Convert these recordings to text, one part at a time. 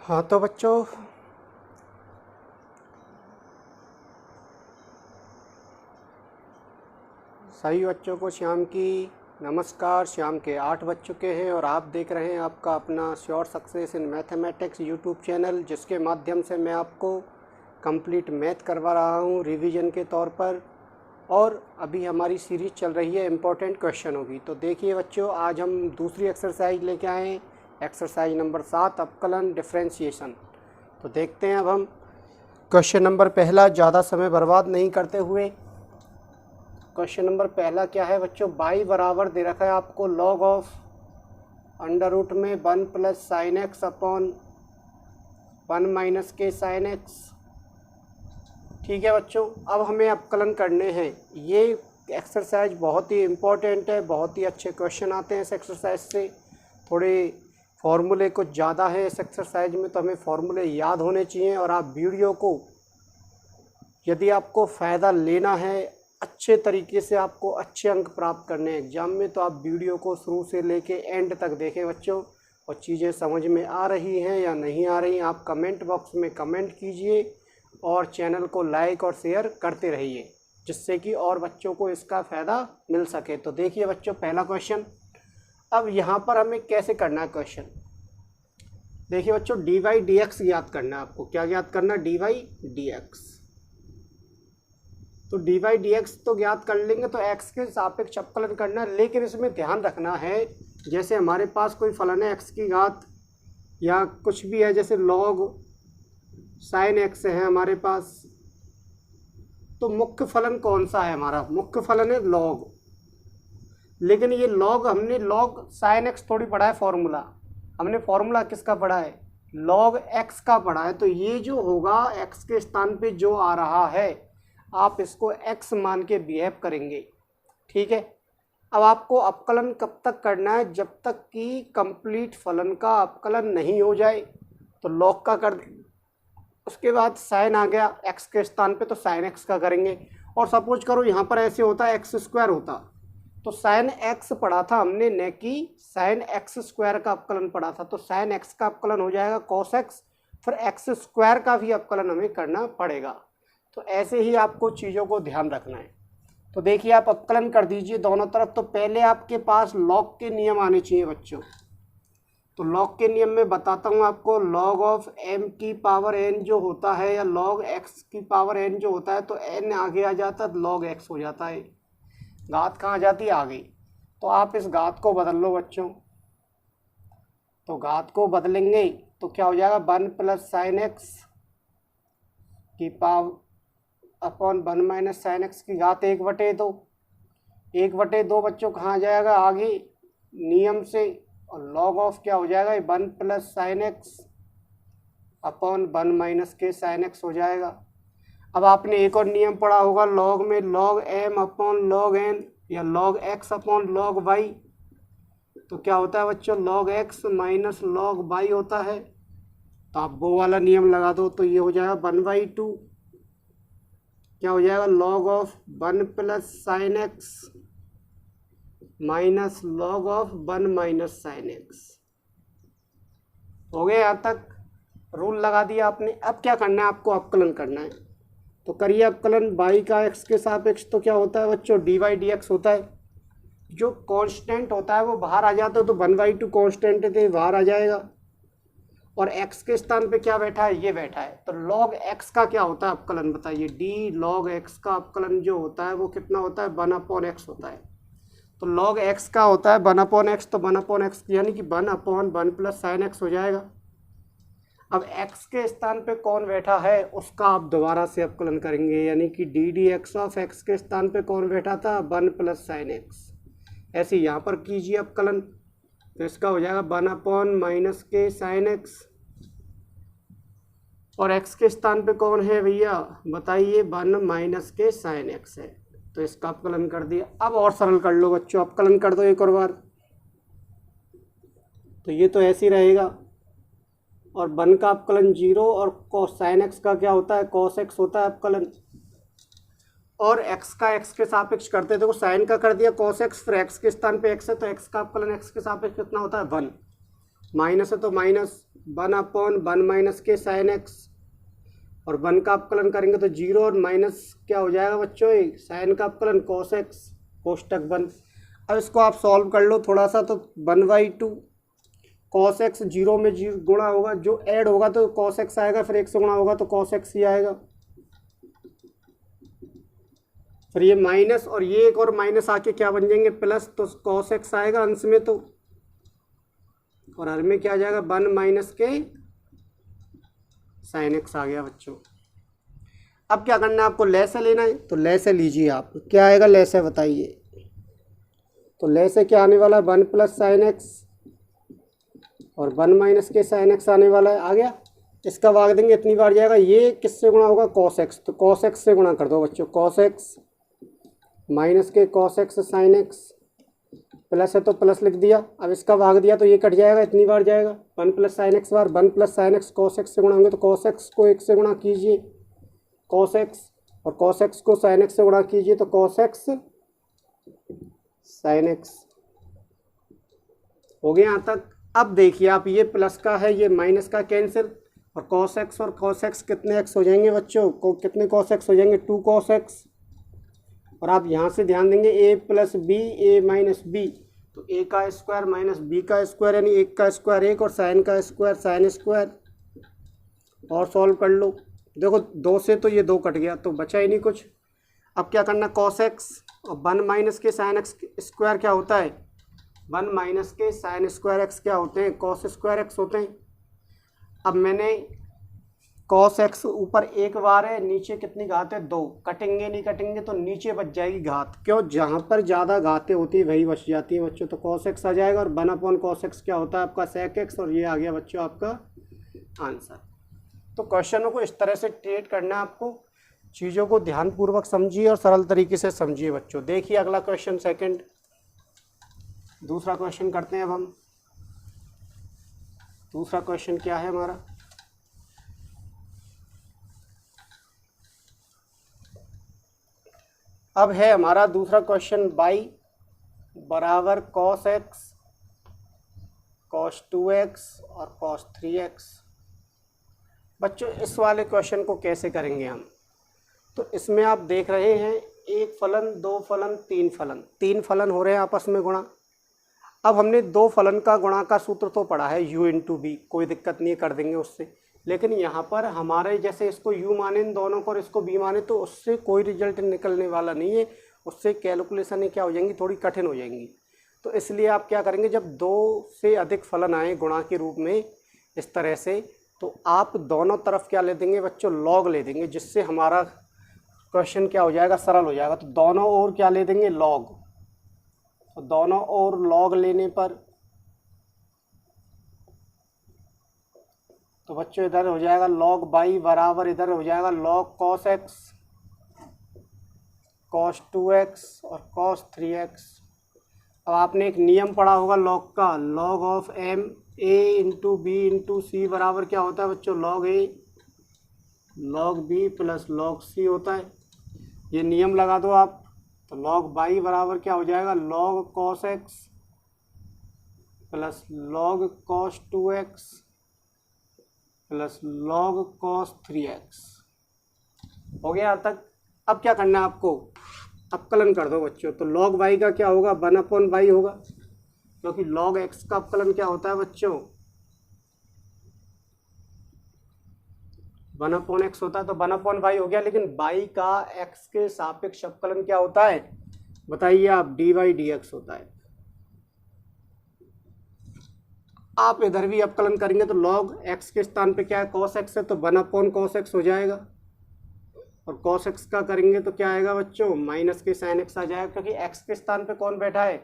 हाँ तो बच्चों, सभी बच्चों को शाम की नमस्कार। शाम के 8 बज चुके हैं और आप देख रहे हैं आपका अपना sure success in mathematics YouTube channel, जिसके माध्यम से मैं आपको कंप्लीट मैथ करवा रहा हूँ रिवीजन के तौर पर। और अभी हमारी सीरीज़ चल रही है इम्पोर्टेंट क्वेश्चनों की। तो देखिए बच्चों, आज हम दूसरी एक्सरसाइज लेके आए हैं, एक्सरसाइज नंबर 7, अवकलन डिफरेंशिएशन। तो देखते हैं अब हम क्वेश्चन नंबर पहला, ज़्यादा समय बर्बाद नहीं करते हुए। क्वेश्चन नंबर पहला क्या है बच्चों, y बराबर दे रखा है आपको log ऑफ अंडर रूट में 1 plus sine x upon 1 minus के साइन एक्स। ठीक है बच्चों, अब हमें अवकलन करने हैं। ये एक्सरसाइज बहुत ही इम्पोर्टेंट है, बहुत ही अच्छे क्वेश्चन आते हैं इस एक्सरसाइज से। थोड़े फार्मूले कुछ ज़्यादा है इस एक्सरसाइज में, तो हमें फार्मूले याद होने चाहिए। और आप वीडियो को, यदि आपको फ़ायदा लेना है, अच्छे तरीके से आपको अच्छे अंक प्राप्त करने हैं एग्ज़ाम में, तो आप वीडियो को शुरू से लेके एंड तक देखें बच्चों। और चीज़ें समझ में आ रही हैं या नहीं आ रही, आप कमेंट बॉक्स में कमेंट कीजिए और चैनल को लाइक और शेयर करते रहिए, जिससे कि और बच्चों को इसका फ़ायदा मिल सके। तो देखिए बच्चों, पहला क्वेश्चन। अब यहाँ पर हमें कैसे करना है क्वेश्चन, देखिए बच्चों, डी वाई डी एक्स याद करना है आपको। क्या याद करना है? D Y D X. तो डी वाई डी एक्स तो ज्ञात कर लेंगे, तो एक्स के सापेक्ष अवकलन करना है। लेकिन इसमें ध्यान रखना है, जैसे हमारे पास कोई फलन है एक्स की घात या कुछ भी है, जैसे लॉग साइन एक्स है हमारे पास, तो मुख्य फलन कौन सा है? हमारा मुख्य फलन है लॉग। लेकिन ये लॉग, हमने लॉग साइन एक्स थोड़ी पढ़ा है फॉर्मूला, हमने फॉर्मूला किसका पढ़ा है? लॉग एक्स का पढ़ा है। तो ये जो होगा एक्स के स्थान पे जो आ रहा है, आप इसको x मान के बिहेव करेंगे। ठीक है। अब आपको अवकलन कब तक करना है? जब तक कि कंप्लीट फलन का अवकलन नहीं हो जाए। तो log का कर देंगे, उसके बाद साइन आ गया x के स्थान पे, तो साइन x का करेंगे। और सपोज करो यहाँ पर ऐसे होता है एक्स स्क्वायर होता, तो साइन x पढ़ा था हमने, न कि साइन एक्स स्क्वायर का अवकलन पढ़ा था। तो साइन x का अवकलन हो जाएगा cos x, फिर एक्स स्क्वायर का भी अवकलन हमें करना पड़ेगा। तो ऐसे ही आपको चीज़ों को ध्यान रखना है। तो देखिए, आप अवकलन कर दीजिए दोनों तरफ। तो पहले आपके पास लॉग के नियम आने चाहिए बच्चों। तो लॉग के नियम में बताता हूँ आपको, लॉग ऑफ m की पावर n जो होता है, या लॉग x की पावर n जो होता है, तो n आगे आ जाता है, लॉग x हो जाता है। घात कहाँ आ जाती है? आ गई। तो आप इस घात को बदल लो बच्चों। तो घात को बदलेंगे तो क्या हो जाएगा? 1 प्लस साइन एक्स की power upon 1 minus sine x की घात 1/2। 1/2 बच्चों कहाँ जाएगा? आगे नियम से। और लॉग ऑफ क्या हो जाएगा? 1 plus sine x upon 1 minus के साइन एक्स हो जाएगा। अब आपने एक और नियम पढ़ा होगा लॉग में, log M upon log N, या log X upon log Y. तो क्या होता है बच्चों? Log X minus log Y होता है। तो आप वो वाला नियम लगा दो, तो ये हो जाएगा 1/2। क्या हो जाएगा? Log of 1 plus sine x minus log of 1 minus sine x. हो गया यहाँ तक? रूल लगा दिया आपने। अब क्या करना है? आपको अवकलन करना है। तो करिए अवकलन y का x के सापेक्ष। तो क्या होता है बच्चों? डी वाई डी एक्स होता है। जो कांस्टेंट होता है वो बाहर आ जाता है, तो 1/2 कांस्टेंट थे, बाहर आ जाएगा। और x के स्थान पे क्या बैठा है? ये बैठा है। तो log x का क्या होता है अवकलन? बताइए। d log x का अवकलन जो होता है वो कितना होता है? 1/x होता है। तो log x का होता है 1/x, तो 1/x यानी कि 1/1 प्लस साइन एक्स हो जाएगा। अब x के स्थान पे कौन बैठा है उसका आप दोबारा से अवकलन करेंगे, यानी कि D D X of x के स्थान पे कौन बैठा था? 1 प्लस साइन एक्स। ऐसे यहाँ पर कीजिए अवकलन, तो इसका हो जाएगा 1/- माइनस के साइन एक्स। और x के स्थान पे कौन है भैया? बताइए। 1 माइनस के साइन एक्स है। तो इसका अवकलन कर दिया। अब और सरल कर लो बच्चों, अवकलन कर दो एक और बार। तो ये तो ऐसे ही रहेगा। और 1 का अवकलन 0, और cos साइन एक्स का क्या होता है? cos x होता है अवकलन। और x का x के सापेक्ष करते, देखो साइन का कर दिया cos x, फिर x के स्थान पे x है, तो x का अवकलन x के सापेक्ष कितना होता है? 1। माइनस है तो माइनस 1/1 माइनस के साइन एक्स, और 1 का अपकलन करेंगे तो 0 और माइनस क्या हो जाएगा बच्चों, साइन का अपकलन कॉस एक्स, कोष्टक बंद। अब इसको आप सॉल्व कर लो थोड़ा सा, तो 1/2 कॉस एक्स 0 में 0 गुणा होगा, जो ऐड होगा तो कॉस एक्स आएगा, फिर 1 से गुणा होगा तो कॉस एक्स ही आएगा। फिर ये माइनस और ये एक और माइनस आके क्या बन जाएंगे, प्लस, तो कॉस एक्स आएगा अंश में, तो और हर में क्या आ जाएगा 1 माइनस के साइन एक्स आ गया बच्चों। अब क्या करना है आपको, लैसे लेना है, तो लैसे लीजिए आप, क्या आएगा लैसे बताइए। तो लैसे क्या आने वाला है, 1 प्लस साइन एक्स और 1 माइनस के साइन एक्स आने वाला है, आ गया। इसका भाग देंगे इतनी बार जाएगा, ये किससे गुणा होगा, कॉस एक्स, तो कॉस एक्स से गुणा कर दो बच्चों, कॉस एक्स माइनस के cos x sine x, plus है तो प्लस लिख दिया। अब इसका भाग दिया तो ये कट जाएगा, इतनी बार जाएगा, 1 प्लस साइन एक्स बार 1 plus sine x cos x से गुणा होंगे, तो कॉस एक्स को 1 से गुणा कीजिए कॉस एक्स, और कॉस एक्स को साइन एक्स से गुणा कीजिए तो कॉस एक्स साइन एक्स हो गया यहाँ तक। अब देखिए आप, ये प्लस का है, ये माइनस का कैंसिल, और कॉस एक्स और कॉस एक्स कितने एक्स हो जाएंगे बच्चों, कितने कॉस एक्स हो जाएंगे, 2 कॉस एक्स। और आप यहाँ से ध्यान देंगे a plus B A minus B, तो a का स्क्वायर माइनस b का स्क्वायर, यानी 1 का स्क्वायर 1 और साइन का स्क्वायर साइन स्क्वायर। और सॉल्व कर लो, देखो 2 से तो ये 2 कट गया, तो बचा ही नहीं कुछ। अब क्या करना, कॉस एक्स और 1 माइनस के साइन एक्स स्क्वायर क्या होता है, 1 माइनस के साइन स्क्वायर एक्स क्या होते हैं, कॉस स्क्वायर एक्स होते हैं। अब मैंने कॉस एक्स ऊपर 1 बार है, नीचे कितनी घात है 2, कटेंगे नहीं कटेंगे तो नीचे बच जाएगी घात, क्यों, जहाँ पर ज़्यादा घातें होती है वही बच जाती है बच्चों, तो कॉस एक्स आ जाएगा, और 1/cos कॉस एक्स क्या होता है आपका सेक एक्स, और ये आ गया बच्चों आपका आंसर। तो क्वेश्चनों को इस तरह से ट्रीट करना है आपको, चीज़ों को ध्यानपूर्वक समझिए और सरल तरीके से समझिए बच्चों। देखिए अगला क्वेश्चन सेकंड, दूसरा क्वेश्चन करते हैं अब हम। दूसरा क्वेश्चन क्या है हमारा, अब है हमारा दूसरा क्वेश्चन, y बराबर cos x cos 2x और cos 3x। बच्चों इस वाले क्वेश्चन को कैसे करेंगे हम, तो इसमें आप देख रहे हैं 1 फलन 2 फलन 3 फलन, 3 फलन हो रहे हैं आपस में गुणा। अब हमने 2 फलन का गुणा का सूत्र तो पढ़ा है u इंटू बी, कोई दिक्कत नहीं कर देंगे उससे, लेकिन यहाँ पर हमारे जैसे इसको u माने इन दोनों को और इसको b माने, तो उससे कोई रिजल्ट निकलने वाला नहीं है, उससे कैलकुलेशन क्या हो जाएंगी, थोड़ी कठिन हो जाएंगी। तो इसलिए आप क्या करेंगे, जब 2 से अधिक फलन आए गुणा के रूप में इस तरह से, तो आप दोनों तरफ क्या ले देंगे बच्चों, लॉग ले देंगे, जिससे हमारा क्वेश्चन क्या हो जाएगा, सरल हो जाएगा। तो दोनों ओर क्या ले देंगे, लॉग, तो दोनों ओर लॉग लेने पर तो बच्चों इधर हो जाएगा log y बराबर, इधर हो जाएगा log cos x cos 2x और cos 3x। अब आपने एक नियम पढ़ा होगा log का, log of m a into B into C बराबर क्या होता है बच्चों, log a log b plus log c होता है। ये नियम लगा दो आप, तो log y बराबर क्या हो जाएगा, log cos x plus log cos 2x plus log cos 3x। हो गया यहाँ तक। अब क्या करना है आपको, अपकलन कर दो बच्चों, तो log y का क्या होगा, 1/y होगा, क्योंकि log x का अपकलन क्या होता है बच्चों, 1/x होता है, तो 1/y हो गया। लेकिन y का x के सापेक्ष अपकलन क्या होता है बताइए आप, dy/dx होता है। आप इधर भी अपकलन करेंगे तो log x के स्थान पे क्या है, cos x है, तो 1/cos x हो जाएगा, और cos x का करेंगे तो क्या आएगा बच्चों, माइनस के sin x आ जाएगा, क्योंकि x के स्थान पे कौन बैठा है,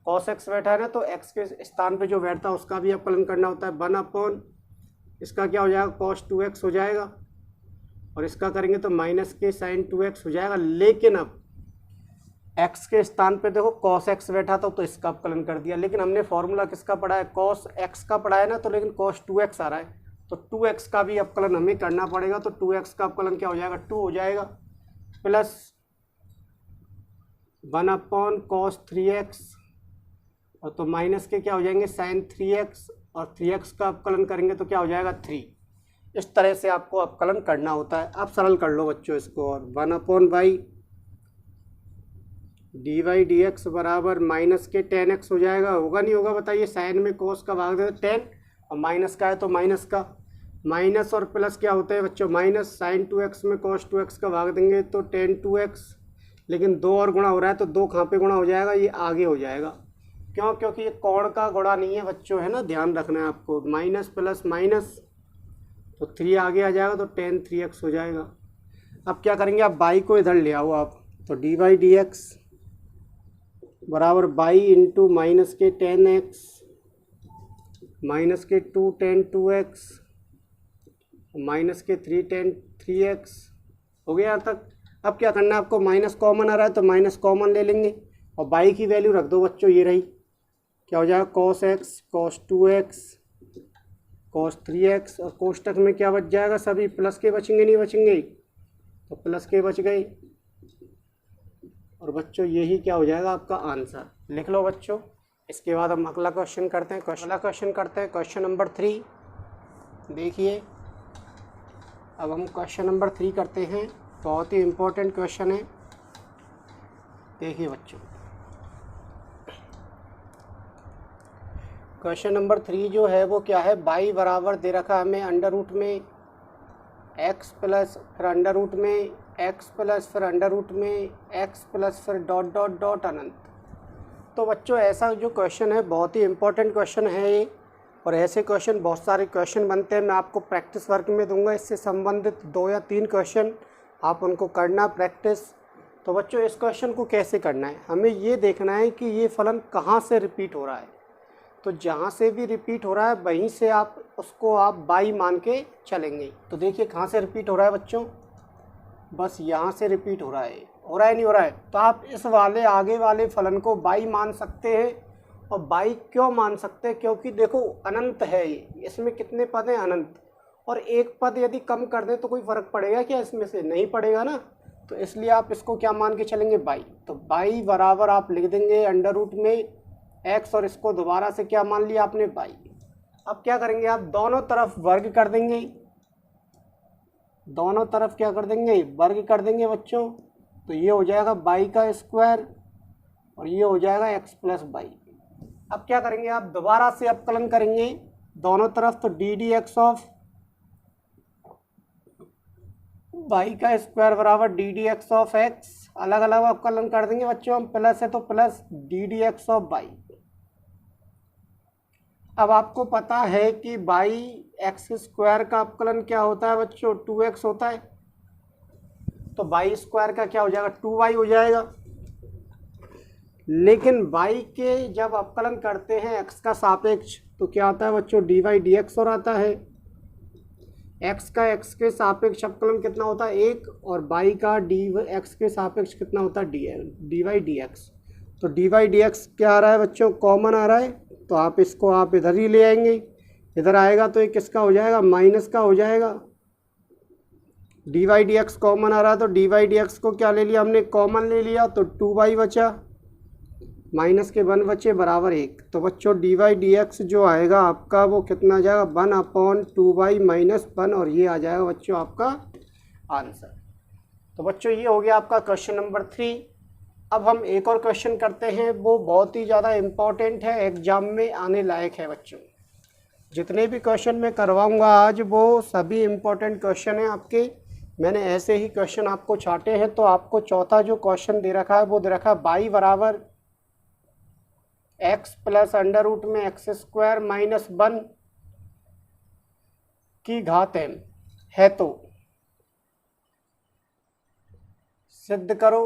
cos x बैठा है ना, तो x के स्थान पे जो बैठता है उसका भी अपकलन करना होता है। 1/, इसका क्या हो जाएगा, cos 2x हो जाएगा, और इसका करेंगे तो माइनस के sin 2x हो जाएगा। लेकिन अब x के स्थान पे देखो cos x बैठा था, तो इसका अपकलन कर दिया, लेकिन हमने फॉर्मूला किसका पढ़ा है, cos x का पढ़ा है ना, तो लेकिन cos 2x आ रहा है, तो 2x का भी अपकलन हमें करना पड़ेगा। तो 2x का अपकलन क्या हो जाएगा, 2 हो जाएगा, प्लस 1/cos 3x, और तो माइनस के क्या हो जाएंगे sin 3x, और 3x का अवकलन करेंगे तो क्या हो जाएगा 3। इस तरह से आपको अवकलन करना होता है। आप सरल कर लो बच्चों इसको, और 1/y dy dx बराबर माइनस के 10x हो जाएगा। होगा नहीं होगा बताइए, साइन में कोस का भाग दे 10 और माइनस का है तो माइनस का, माइनस और प्लस क्या होता है बच्चों, माइनस साइन 2x में कोस 2x का भाग देंगे तो 10 2x, लेकिन 2 और गुणा हो रहा है तो 2 कहाँ पे गुणा हो जाएगा, ये आगे हो जाएगा। क्यों? क्योंकि ये कोण का गुणा नहीं है बच्चों, है ना, ध्यान रखना है आपको। माइनस प्लस माइनस तो 3 आगे आ जाएगा तो 10 3x हो जाएगा। अब क्या करेंगे, आप बाई को इधर ले आओ आप, तो डी वाई डी एक्स बराबर बाई इंटू माइनस के 10x माइनस के 2 10 2x माइनस के 3 10 3x हो गया यहाँ तक। अब क्या करना है आपको, माइनस कॉमन आ रहा है तो माइनस कॉमन ले लेंगे और बाई की वैल्यू रख दो बच्चों, ये रही, क्या हो जाएगा cos x cos 2x cos 3x, और कोष्टक में क्या बच जाएगा, सभी प्लस के बचेंगे नहीं बचेंगे, तो प्लस के बच गए। और बच्चों यही क्या हो जाएगा आपका आंसर, लिख लो बच्चों। इसके बाद हम अगला क्वेश्चन करते हैं। क्वेश्चन नंबर 3 देखिए। अब हम क्वेश्चन नंबर 3 करते हैं, बहुत ही इम्पोर्टेंट क्वेश्चन है। देखिए बच्चों, क्वेश्चन नंबर 3 जो है वो क्या है, बाई बराबर दे रखा हमें अंडर रूट में x प्लस फिर अंडर रूट में x प्लस फिर अंडर रूट में x प्लस फिर डॉट डॉट डॉट अनंत। तो बच्चों ऐसा जो क्वेश्चन है बहुत ही इम्पोर्टेंट क्वेश्चन है ये, और ऐसे क्वेश्चन बहुत सारे क्वेश्चन बनते हैं। मैं आपको प्रैक्टिस वर्क में दूंगा, इससे संबंधित 2 या 3 क्वेश्चन आप उनको करना प्रैक्टिस। तो बच्चों इस क्वेश्चन को कैसे करना है, हमें ये देखना है कि ये फलन कहाँ से रिपीट हो रहा है। तो जहाँ से भी रिपीट हो रहा है वहीं से आप उसको आप बाई मान के चलेंगे। तो देखिए कहाँ से रिपीट हो रहा है बच्चों, बस यहाँ से रिपीट हो रहा है, नहीं हो रहा है, तो आप इस वाले आगे वाले फलन को बाई मान सकते हैं। और बाई क्यों मान सकते हैं, क्योंकि देखो अनंत है ये, इसमें कितने पद हैं, अनंत, और एक पद यदि कम कर दें तो कोई फ़र्क पड़ेगा क्या, इसमें से नहीं पड़ेगा ना। तो इसलिए आप इसको क्या मान के चलेंगे, बाई। तो बाई बराबर आप लिख देंगे अंडर रूट में x, और इसको दोबारा से क्या मान लिया आपने, बाई। अब क्या करेंगे, आप दोनों तरफ वर्ग कर देंगे, दोनों तरफ क्या कर देंगे, वर्ग कर देंगे बच्चों। तो ये हो जाएगा बाई का स्क्वायर और ये हो जाएगा x प्लस बाई। अब क्या करेंगे, आप दोबारा से अवकलन करेंगे दोनों तरफ, तो D D X of by का स्क्वायर बराबर D D X of x, अलग अलग अवकलन कर देंगे बच्चों हम, प्लस है तो plus D D X of by. अब आपको पता है कि बाई एक्स स्क्वायर का अवकलन क्या होता है बच्चों, 2x होता है। तो बाई स्क्वायर का क्या हो जाएगा, 2y हो जाएगा। लेकिन बाई के जब अवकलन करते हैं x का सापेक्ष तो क्या आता है बच्चों, डी वाई डी एक्स और आता है। x का x के सापेक्ष अवकलन कितना होता है, 1, और बाई का डी एक्स के सापेक्ष कितना होता है, डी वाई डी एक्स। तो डी वाई डी एक्स क्या आ रहा है बच्चों, कॉमन आ रहा है, तो आप इसको आप इधर ही ले आएंगे। इधर आएगा तो ये किसका हो जाएगा, माइनस का हो जाएगा। D Y D X common आ रहा है तो डी वाई डी एक्स को क्या ले लिया हमने, कॉमन ले लिया, तो 2y बचा, माइनस के 1 बचे बराबर 1। तो बच्चों डी वाई डी एक्स जो आएगा आपका वो कितना आ जाएगा, 1/2y माइनस 1, और ये आ जाएगा बच्चों आपका आंसर। तो बच्चों ये हो गया आपका क्वेश्चन नंबर 3। अब हम एक और क्वेश्चन करते हैं, वो बहुत ही ज़्यादा इम्पॉर्टेंट है, एग्जाम में आने लायक है बच्चों। जितने भी क्वेश्चन मैं करवाऊंगा आज वो सभी इम्पॉर्टेंट क्वेश्चन हैं आपके। मैंने ऐसे ही क्वेश्चन आपको छांटे हैं। तो आपको चौथा जो क्वेश्चन दे रखा है वो दे रखा है बाई बराबर x प्लस अंडर रूट में एक्स स्क्वायर माइनस 1 की घात m है, तो सिद्ध करो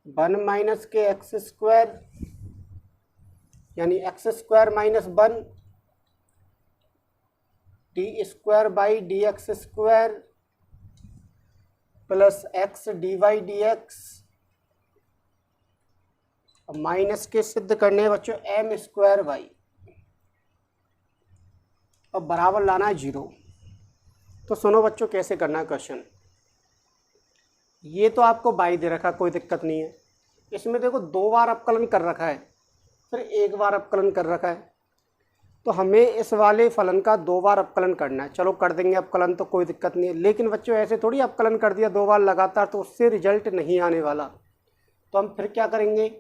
1 माइनस के एक्स स्क्वायर यानी X square minus 1 D square by D X square plus X D Y D X, minus के सिद्ध करने बच्चों एम स्क्वायर वाई, और बराबर लाना है 0। तो सुनो बच्चों कैसे करना है क्वेश्चन। ये तो आपको बाई दे रखा, कोई दिक्कत नहीं है। इसमें देखो 2 बार अवकलन कर रखा है, फिर एक बार अवकलन कर रखा है, तो हमें इस वाले फलन का 2 बार अवकलन करना है। चलो कर देंगे अवकलन, तो कोई दिक्कत नहीं है। लेकिन बच्चों ऐसे थोड़ी अवकलन कर दिया 2 बार लगातार तो उससे रिजल्ट नहीं आने वाला। तो हम फिर क्या करेंगे,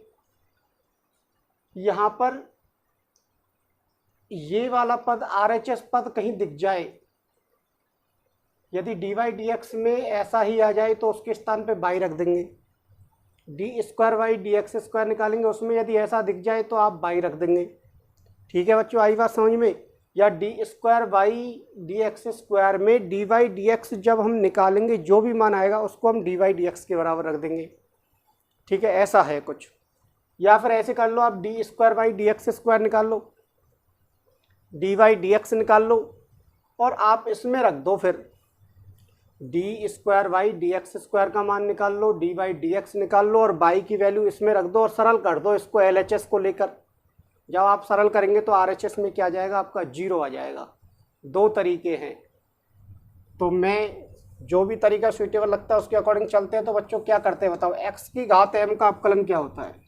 यहाँ पर ये वाला पद RHS पद कहीं दिख जाए, यदि dy dx में ऐसा ही आ जाए तो उसके स्थान पे बाई रख देंगे। d² dx स्क्वायर निकालेंगे, उसमें यदि ऐसा दिख जाए तो आप बाई रख देंगे। ठीक है बच्चों, आई बात समझ में। या d² dx स्क्वायर में dy dx जब हम निकालेंगे जो भी मान आएगा उसको हम dy dx के बराबर रख देंगे। ठीक है, ऐसा है कुछ। या फिर ऐसे कर लो, आप d² dx स्क्वायर निकाल लो, dy dx निकाल लो, और आप इसमें रख दो फिर d² dx स्क्वायर का मान निकाल लो, dy dx निकाल लो, और बाई की वैल्यू इसमें रख दो और सरल कर दो इसको LHS को लेकर। जब आप सरल करेंगे तो RHS में क्या आ जाएगा, आपका 0 आ जाएगा। 2 तरीके हैं, तो मैं जो भी तरीका सुइटेबल लगता है उसके अकॉर्डिंग चलते हैं। तो बच्चों क्या करते हैं बताओ, x की घात m का अवकलन क्या होता है,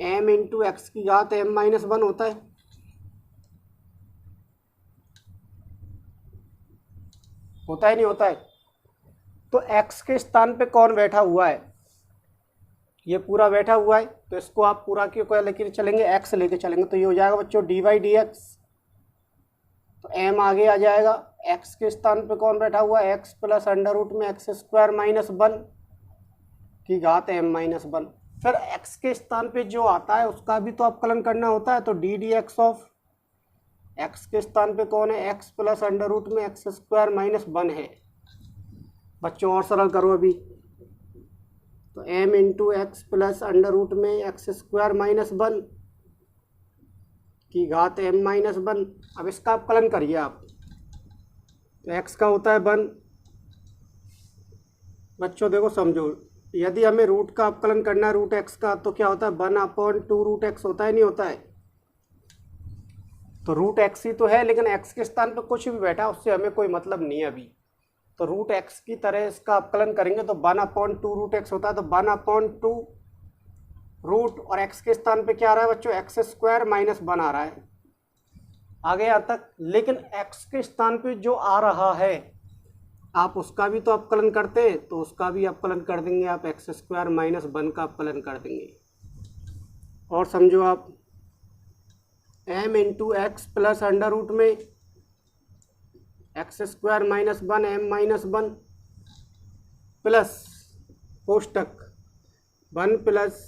m इंटू एक्स की घात m-1 होता है। होता है नहीं होता है। तो x के स्थान पे कौन बैठा हुआ है, ये पूरा बैठा हुआ है, तो इसको आप पूरा क्यों लेके चलेंगे, x लेके चलेंगे, तो ये हो जाएगा बच्चों dy dx। तो m आगे आ जाएगा, x के स्थान पे कौन बैठा हुआ है, x प्लस अंडर रूट में x² - 1 की घात m-1। फिर x के स्थान पे जो आता है उसका भी तो अवकलन करना होता है, तो d dx ऑफ x के स्थान पे कौन है, x प्लस अंडर रूट में x² - 1 है। बच्चों और सरल करो अभी, तो m into X plus under root में x² - 1 की घात m-1। अब इसका अवकलन करिए आप, तो x का होता है 1। बच्चों देखो समझो, यदि हमें रूट का अवकलन करना है रूट x का, तो क्या होता है 1/2 रूट x होता है नहीं होता है। तो रूट x ही तो है, लेकिन x के स्थान पे कुछ भी बैठा उससे हमें कोई मतलब नहीं है अभी। तो रूट x की तरह इसका अवकलन करेंगे तो 1/2 रूट x होता है, तो 1/2 रूट, और x के स्थान पे क्या आ रहा है बच्चों, x² - 1 आ रहा है आगे यहाँ तक। लेकिन x के स्थान पे जो आ रहा है आप उसका भी तो अवकलन करते हैं, तो उसका भी अवकलन कर देंगे आप, x² - 1 का अवकलन कर देंगे। और समझो आप, m into X plus under root में x² - 1 m-1 प्लस कोष्टक 1 प्लस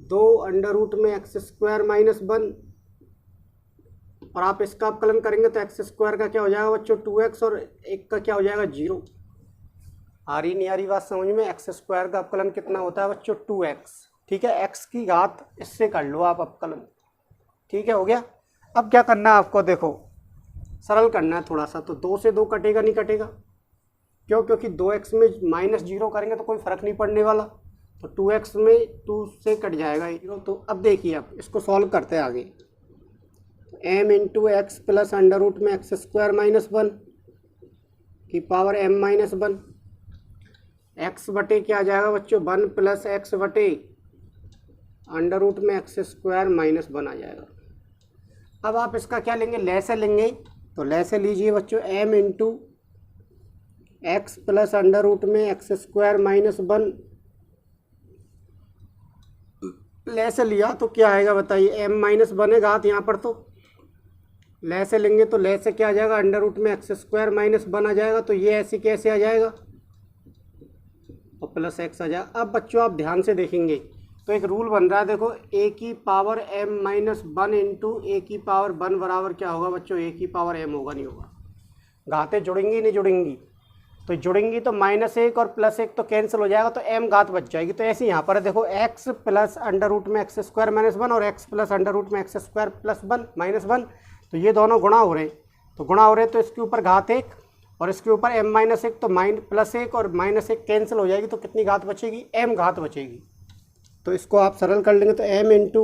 2 अंडर रूट में x² - 1, और आप इसका अवकलन करेंगे तो x² का क्या हो जाएगा बच्चों 2x, और 1 का क्या हो जाएगा 0। आ रही नहीं आ रही बात समझ में, x² का अवकलन कितना होता है बच्चों 2x। ठीक है, x की घात इससे कर लो आप अवकलन। ठीक है, हो गया। अब क्या करना है आपको, देखो सरल करना है थोड़ा सा, तो 2 से 2 कटेगा नहीं कटेगा, क्यों, क्योंकि 2x में -0 करेंगे तो कोई फ़र्क नहीं पड़ने वाला, तो 2x में 2 से कट जाएगा 0। तो अब देखिए आप इसको सॉल्व करते हैं आगे, m into X plus under root में x² - 1 की पावर m-1, x बटे क्या आ जाएगा बच्चों 1 प्लस x बटे अंडर रूट में x² - 1 आ जाएगा। अब आप इसका क्या लेंगे, लैसे लेंगे, तो लैसे लीजिए बच्चों, m into X plus under root में x² - 1 लैसे लिया तो क्या आएगा बताइए, m-1 है घात यहाँ पर, तो लैसे लेंगे तो लैसे क्या आ जाएगा, अंडर रूट में x² - 1 आ जाएगा, तो ये ऐसे कैसे आ जाएगा, और प्लस x आ जाएगा। अब बच्चों आप ध्यान से देखेंगे तो एक रूल बन रहा है, देखो a की पावर m-1 इंटू a की पावर 1 बराबर क्या होगा बच्चों, a की पावर m होगा नहीं होगा, घातें जुड़ेंगी नहीं जुड़ेंगी, तो जुड़ेंगी तो -1 और +1 तो कैंसिल हो जाएगा, तो m घात बच जाएगी। तो ऐसे यहाँ पर देखो x प्लस अंडर रूट में x² - 1 और x प्लस अंडर रूट में x² + 1 तो ये दोनों गुणा हो रहे हैं, तो गुणा हो रहे हैं तो इसके ऊपर घात 1 और इसके ऊपर m-1, तो +1 और -1 कैंसिल हो जाएगी, तो कितनी घात बचेगी, m घात बचेगी। तो इसको आप सरल कर लेंगे, तो m into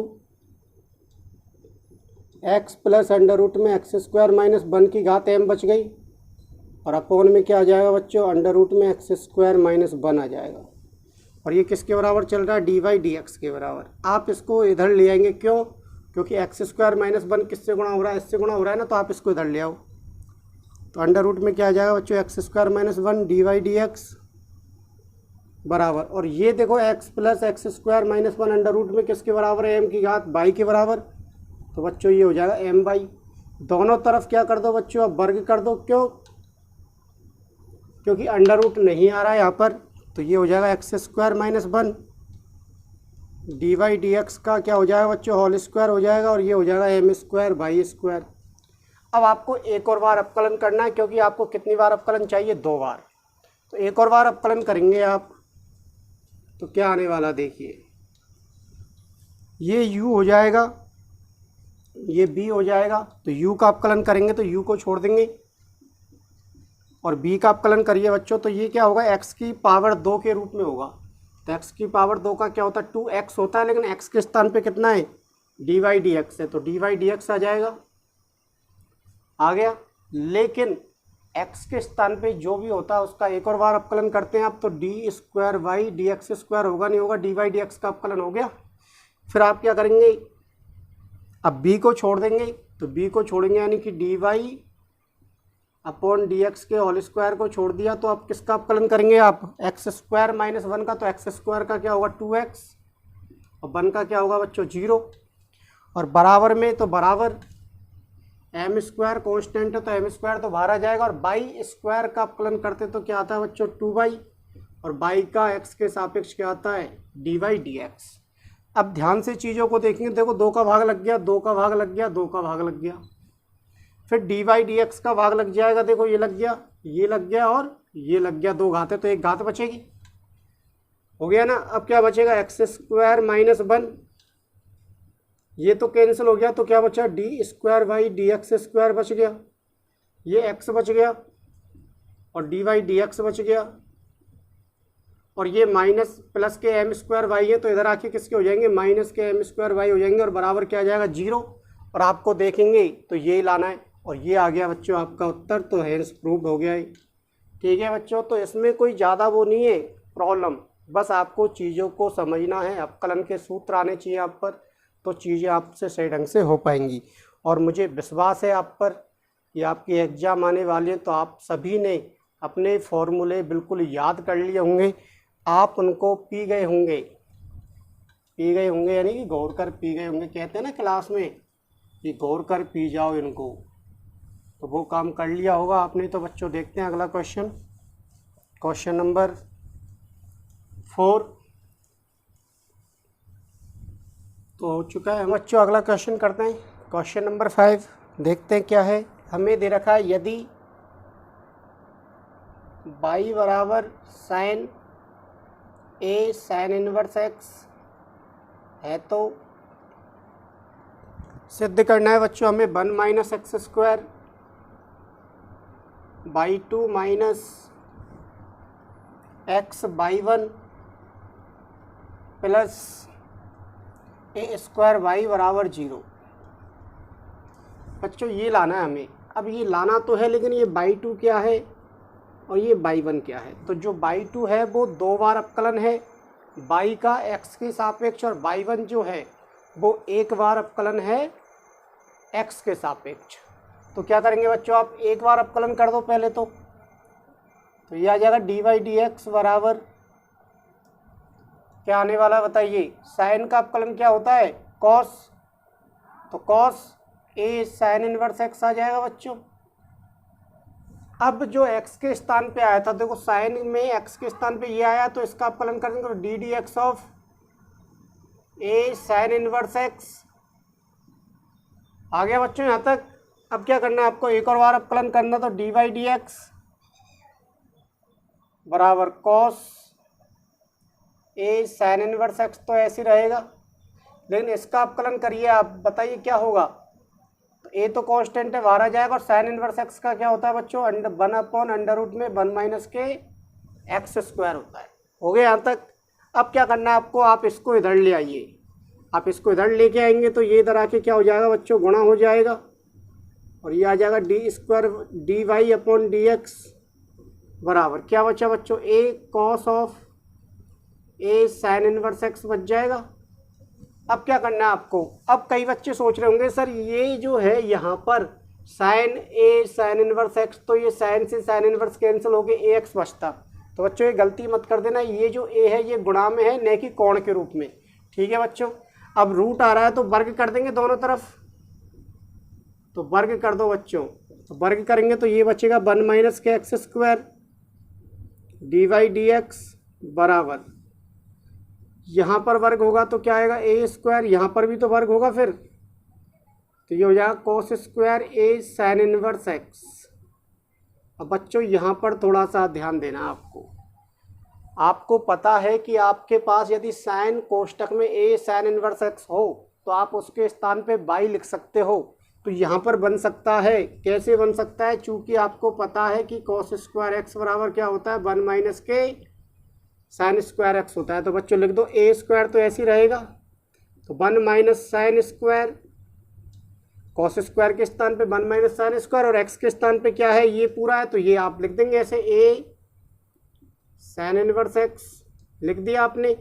X plus under root में x² - 1 की घात m बच गई, और अपोन में क्या आ जाएगा बच्चों, अंडर रूट में x² - 1 आ जाएगा। और ये किसके बराबर चल रहा है, डी वाई डी एक्स के बराबर। आप इसको इधर ले आएंगे, क्यों, क्योंकि एक्स स्क्वायर माइनस 1 किससे गुणा हो रहा है, इससे गुणा हो रहा है ना, तो आप इसको इधर ले आओ। तो अंडर रूट में क्या आ जाएगा बच्चों, X square minus 1 D Y D X बराबर, और ये देखो X plus X square minus 1 under root में किसके बराबर है, एम की घात बाई के बराबर। तो बच्चों ये हो जाएगा एम बाई। दोनों तरफ क्या कर दो बच्चों, अब वर्ग कर दो, क्यों, क्योंकि अंडर रूट नहीं आ रहा है यहाँ पर। तो ये हो जाएगा X square minus 1 D Y D X का क्या हो जाएगा बच्चों, होल स्क्वायर हो जाएगा, और ये हो जाएगा एम स्क्वायर बाई स्क्वायर। अब आपको एक और बार अवकलन करना है, क्योंकि आपको कितनी बार अवकलन चाहिए, 2 बार। तो एक और बार अवकलन करेंगे आप, तो क्या आने वाला देखिए, ये u हो जाएगा, ये b हो जाएगा। तो u का अवकलन करेंगे तो u को छोड़ देंगे, और b का अवकलन करिए बच्चों, तो ये क्या होगा, x की पावर 2 के रूप में होगा। तो x की पावर 2 का क्या होता है, 2x होता है, लेकिन x के स्थान पे कितना है, डी वाई डी एक्स है, तो डी वाई डी एक्स आ जाएगा, आ गया। लेकिन x के स्थान पे जो भी होता है उसका एक और बार अवकलन करते हैं आप, तो D square Y D X square होगा, नहीं होगा, डी वाई डी एक्स का अवकलन हो गया। फिर आप क्या करेंगे, अब b को छोड़ देंगे, तो b को छोड़ेंगे यानी कि D Y upon D X के होल स्क्वायर को छोड़ दिया, तो आप किसका अवकलन करेंगे आप, एक्स स्क्वायर माइनस 1 का। तो एक्स स्क्वायर का क्या होगा 2x, और 1 का क्या होगा बच्चों 0, और बराबर में तो बराबर एम स्क्वायर कॉन्स्टेंट है, तो एम स्क्वायर तो बाहर आ जाएगा, और बाई स्क्वायर का अवकलन करते तो क्या आता है बच्चों 2y, और बाई का x के सापेक्ष क्या आता है, डी वाई डी एक्स। अब ध्यान से चीज़ों को देखेंगे, देखो 2 का भाग लग गया, 2 का भाग लग गया, 2 का भाग लग गया, फिर डी वाई डी एक्स का भाग लग जाएगा, देखो ये लग गया, ये लग गया, और ये लग गया, 2 घात है तो एक घात बचेगी, हो गया ना। अब क्या बचेगा, एक्स स्क्वायर माइनस 1, ये तो कैंसिल हो गया, तो क्या बचा, D square Y D X square बच गया, ये एक्स बच गया, और डी वाई डी एक्स बच गया, और ये माइनस प्लस के एम स्क्वायर वाई है, तो इधर आके किसके हो जाएंगे, माइनस के एम स्क्वायर वाई हो जाएंगे, और बराबर क्या आ जाएगा 0, और आपको देखेंगे तो ये लाना है, और ये आ गया बच्चों आपका उत्तर। तो हेंस प्रूव्ड हो गया है, ठीक है बच्चों। तो इसमें कोई ज़्यादा वो नहीं है प्रॉब्लम, बस आपको चीज़ों को समझना है, अवकलन के सूत्र आने चाहिए आप पर, तो चीज़ें आपसे सही ढंग से हो पाएंगी। और मुझे विश्वास है आप पर कि आपके एग्ज़ाम आने वाले हैं, तो आप सभी ने अपने फॉर्मूले बिल्कुल याद कर लिए होंगे, आप उनको पी गए होंगे यानी कि गौर कर पी गए होंगे, कहते हैं ना क्लास में कि गौर कर पी जाओ इनको, तो वो काम कर लिया होगा आपने। तो बच्चों देखते हैं अगला क्वेश्चन, क्वेश्चन नंबर 4 तो हो चुका है बच्चों। अगला क्वेश्चन करते हैं, क्वेश्चन नंबर 5 देखते हैं क्या है। हमें दे रखा है यदि y बराबर sine A sine inverse X है, तो सिद्ध करना है बच्चों हमें 1 minus X square by 2 minus X by 1 plus A square Y बराबर 0। बच्चों ये लाना है हमें। अब ये लाना तो है, लेकिन ये बाई 2 क्या है और ये बाई 1 क्या है। तो जो बाई 2 है वो 2 बार अवकलन है बाई का एक्स के सापेक्ष, और बाई 1 जो है वो 1 बार अवकलन है एक्स के सापेक्ष। तो क्या करेंगे बच्चों, आप 1 बार अवकलन कर दो पहले तो ये आ जाएगा डी वाई डी एक्स बराबर क्या आने वाला बताइए। साइन का अवकलन क्या होता है, कॉस, तो cos A sine inverse X आ जाएगा बच्चों। अब जो x के स्थान पे आया था, देखो साइन में x के स्थान पे ये आया, तो इसका अवकलन करेंगे तो D D X of A sine inverse X आ गया बच्चों यहाँ तक। अब क्या करना है आपको, एक और बार अवकलन करना, तो डी वाई डी एक्स बराबर cos A sine inverse x, तो ऐसे रहेगा। लेकिन इसका अवकलन करिए आप, बताइए क्या होगा। तो ए तो कांस्टेंट है, बाहर आ जाएगा, और साइन इनवर्स एक्स का क्या होता है बच्चों, 1 अपॉन अंडर रूट में 1 माइनस के एक्स स्क्वायर होता है। हो गया यहाँ तक। अब क्या करना है आपको, आप इसको इधर ले आइए। आप इसको इधर लेके आएंगे तो ये इधर आके क्या हो जाएगा बच्चों, गुणा हो जाएगा, और ये आ जाएगा D square D Y upon D X बराबर क्या बचा बच्चों, A cos of A sine inverse X बच जाएगा। अब क्या करना है आपको, अब कई बच्चे सोच रहे होंगे सर ये जो है यहाँ पर sign A sine inverse x, तो ये साइन से साइन इनवर्स कैंसिल हो गए, ए एक्स बचता। तो बच्चों ये गलती मत कर देना, ये जो ए है ये गुणा में है न कि कोण के रूप में, ठीक है बच्चों। अब रूट आ रहा है तो वर्ग कर देंगे दोनों तरफ, तो वर्ग कर दो बच्चों। तो वर्ग करेंगे तो ये बचेगा 1 माइनस के X square D Y D X बराबर, यहाँ पर वर्ग होगा तो क्या आएगा ए स्क्वायर, यहाँ पर भी तो वर्ग होगा फिर, तो ये हो जाएगा कोस स्क्वायर ए साइन इनवर्स एक्स। अब बच्चों यहाँ पर थोड़ा सा ध्यान देना आपको पता है कि आपके पास यदि साइन कोष्टक में ए साइन इनवर्स एक्स हो तो आप उसके स्थान पे बाई लिख सकते हो। तो यहाँ पर बन सकता है, कैसे बन सकता है, चूंकि आपको पता है कि कोस स्क्वायर एक्स बराबर क्या होता है 1 माइनस के साइन स्क्वायर एक्स होता है। तो बच्चों लिख दो ए स्क्वायर तो ऐसे ही रहेगा, तो 1 minus sine square, cos square के स्थान पे 1 माइनस साइन स्क्वायर और एक्स के स्थान पे क्या है ये पूरा है, तो ये आप लिख देंगे ऐसे ए साइन इनवर्स एक्स लिख दिया आपने।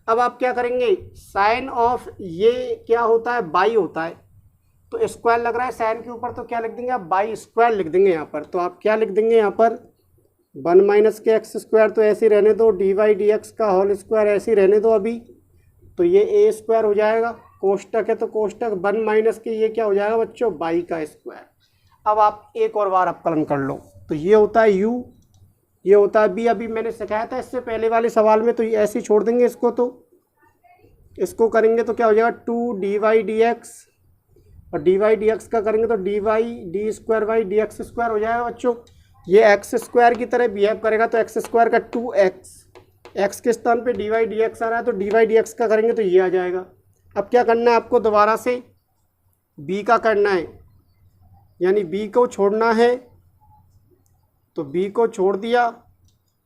अब आप क्या करेंगे, साइन ऑफ ये क्या होता है बाई होता है, तो स्क्वायर लग रहा है साइन के ऊपर तो क्या लिख देंगे आप बाई स्क्वायर लिख देंगे यहाँ पर। तो आप क्या लिख देंगे यहाँ पर 1 माइनस के एक्स स्क्वायर तो ऐसे रहने दो, डी वाई डी एक्स का होल स्क्वायर ऐसे रहने दो अभी, तो ये ए स्क्वायर हो जाएगा, कोष्टक है तो कोष्टक 1 माइनस के ये क्या हो जाएगा बच्चों बाई का स्क्वायर। अब आप एक और बार अपकलन कर लो, तो ये होता है यू, ये होता है बी। अभी मैंने सिखाया था इससे पहले वाले सवाल में, तो ये ऐसे ही छोड़ देंगे इसको, तो इसको करेंगे तो क्या हो जाएगा 2 डी वाई डी एक्स, और डी वाई डी एक्स का करेंगे तो D Y D square Y D X square हो जाएगा बच्चों। ये एक्स स्क्वायर की तरह बिहेव करेगा तो एक्स स्क्वायर का 2x, एक्स के स्थान पे डी वाई डी एक्स आ रहा है तो डी वाई डी एक्स का करेंगे तो ये आ जाएगा। अब क्या करना है आपको, दोबारा से b का करना है, यानी b को छोड़ना है, तो b को छोड़ दिया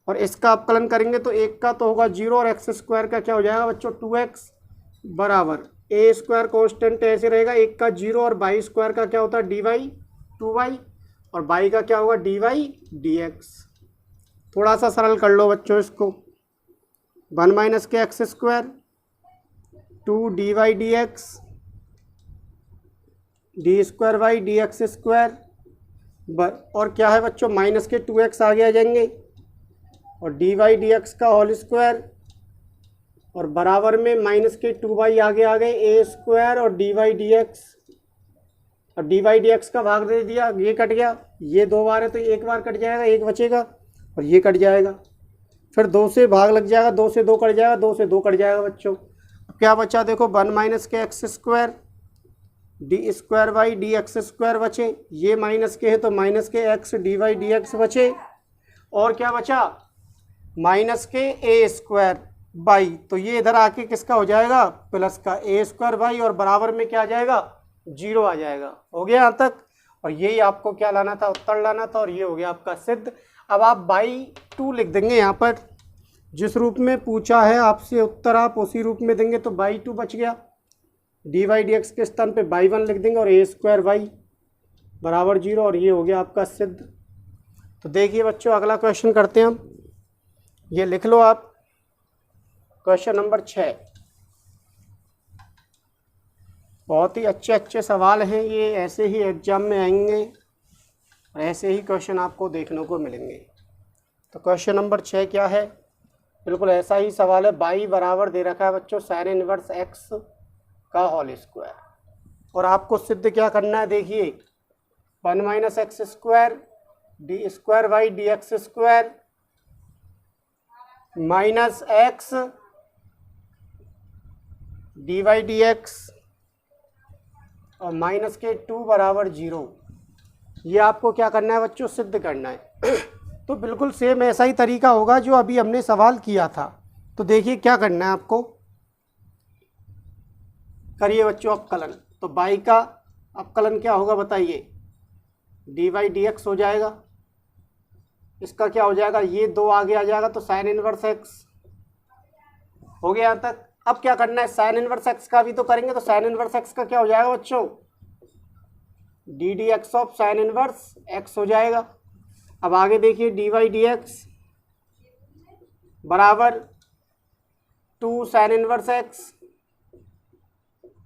और इसका अपकलन करेंगे तो एक का तो होगा 0 और एक्स स्क्वायर का क्या हो जाएगा बच्चों 2x बराबर ए स्क्वायर कॉन्स्टेंट ऐसे रहेगा, एक का 0 और बाई स्क्वायर का क्या होता है डी वाई 2y और बाई का क्या होगा डी वाई डी एक्स। थोड़ा सा सरल कर लो बच्चों इसको, 1 माइनस के X square 2 D Y D X D square Y D X square, और क्या है बच्चों माइनस के 2x आगे आ जाएंगे और डी वाई डी एक्स का होल स्क्वायर, और बराबर में माइनस के 2y आगे आ गए ए स्क्वायर और डी वाई डी एक्स, और डी वाई डी एक्स का भाग दे दिया, ये कट गया, ये 2 बार है तो एक बार कट जाएगा, एक बचेगा और ये कट जाएगा, फिर 2 से भाग लग जाएगा, 2 से 2 कट जाएगा, 2 से 2 कट जाएगा बच्चों। क्या बचा देखो 1 माइनस के X square D square Y D X square बचे, ये माइनस के है तो माइनस के X D Y D X बचे, और क्या बचा माइनस के ए स्क्वायर बाई, तो ये इधर आके किसका हो जाएगा प्लस का ए स्क्वायर बाई, और बराबर में क्या आ जाएगा 0 आ जाएगा। हो गया यहाँ तक, और यही आपको क्या लाना था उत्तर लाना था, और ये हो गया आपका सिद्ध। अब आप बाई 2 लिख देंगे यहाँ पर, जिस रूप में पूछा है आपसे उत्तर आप उसी रूप में देंगे, तो बाई 2 बच गया, डी वाई डी एक्स के स्थान पे बाई 1 लिख देंगे और ए स्क्वायर वाई बराबर 0, और ये हो गया आपका सिद्ध। तो देखिए बच्चों अगला क्वेश्चन करते हैं हम, ये लिख लो आप, क्वेश्चन नंबर 6। बहुत ही अच्छे अच्छे सवाल हैं ये, ऐसे ही एग्जाम में आएंगे और ऐसे ही क्वेश्चन आपको देखने को मिलेंगे। तो क्वेश्चन नंबर 6 क्या है, बिल्कुल ऐसा ही सवाल है, बाई बराबर दे रखा है बच्चों साइन इनवर्स एक्स का होल स्क्वायर, और आपको सिद्ध क्या करना है देखिए 1 minus X square D square Y D X square minus X D Y D X और माइनस के 2 बराबर 0, ये आपको क्या करना है बच्चों सिद्ध करना है। तो बिल्कुल सेम ऐसा ही तरीका होगा जो अभी हमने सवाल किया था। तो देखिए क्या करना है आपको, करिए बच्चों अपकलन। तो बाई का अपकलन क्या होगा बताइए, डी वाई डी एक्स हो जाएगा, इसका क्या हो जाएगा ये 2 आगे आ जाएगा तो साइन इनवर्स एक्स हो गया यहाँ तक। अब क्या करना है साइन इनवर्स एक्स का भी तो करेंगे, तो साइन इनवर्स एक्स का क्या हो जाएगा बच्चों D D X of sine inverse x हो जाएगा। अब आगे देखिए डी वाई डी एक्स बराबर 2 साइन इनवर्स एक्स,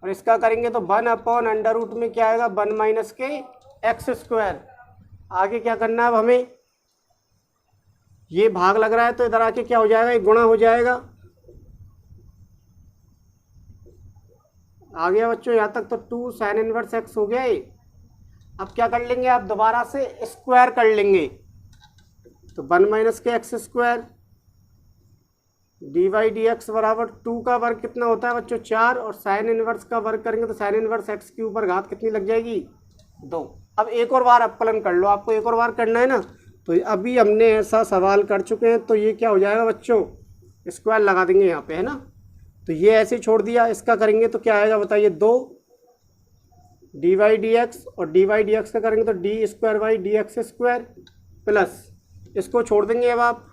और इसका करेंगे तो 1/√, में क्या आएगा 1 माइनस के एक्स स्क्वायर। आगे क्या करना है अब हमें, ये भाग लग रहा है तो इधर आके क्या हो जाएगा, ये गुणा हो जाएगा। आ गया बच्चों यहाँ तक, तो 2 साइन इनवर्स एक्स हो गया ये। अब क्या कर लेंगे आप, दोबारा से स्क्वायर कर लेंगे, तो 1 माइनस के X square D Y D X बराबर 2 का वर्ग कितना होता है बच्चों 4, और साइन इनवर्स का वर्ग करेंगे तो साइन इनवर्स एक्स के ऊपर घात कितनी लग जाएगी 2। अब एक और बार अपकलन कर लो, आपको एक और बार करना है ना, तो अभी हमने ऐसा सवाल कर चुके हैं, तो ये क्या हो जाएगा बच्चों, स्क्वायर लगा देंगे यहाँ पे, है ना। तो ये ऐसे छोड़ दिया, इसका करेंगे तो क्या आएगा बताइए 2 डी वाई डी एक्स, और डी वाई डी एक्स का करेंगे तो D square Y D X square, plus इसको छोड़ देंगे अब आप,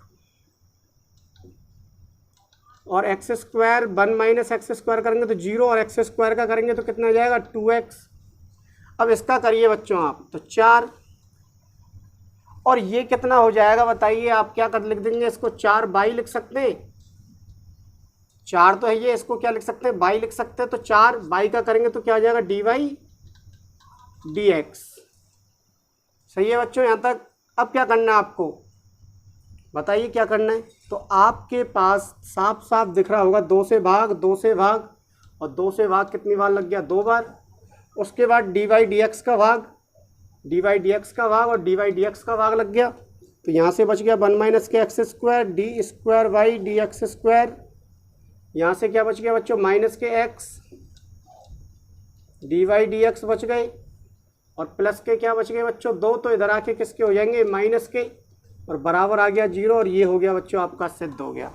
और X square 1 minus X square करेंगे तो 0, और एक्स स्क्वायर का करेंगे तो कितना आ जाएगा 2x। अब इसका करिए बच्चों आप, तो 4, और ये कितना हो जाएगा बताइए, आप क्या कर लिख देंगे इसको, 4 बाई लिख सकते हैं, 4 तो है ये, इसको क्या लिख सकते हैं बाई लिख सकते हैं, तो 4 बाई का करेंगे तो क्या आ जाएगा डी वाई डी एक्स। सही है बच्चों यहाँ तक। अब क्या करना है आपको बताइए, क्या करना है, तो आपके पास साफ साफ दिख रहा होगा 2 से भाग, 2 से भाग, और 2 से भाग कितनी बार लग गया 2 बार। उसके बाद डी वाई डी एक्स का भाग, डी वाई डी एक्स का भाग, और डी वाई डी एक्स का भाग लग गया, तो यहाँ से बच गया 1 माइनस के X square D square Y D X square. यहाँ से क्या बच गया बच्चों माइनस के X D Y D X बच गए, और प्लस के क्या बच गए बच्चों 2, तो इधर आके किसके हो जाएंगे माइनस के, और बराबर आ गया 0, और ये हो गया बच्चों आपका सिद्ध हो गया।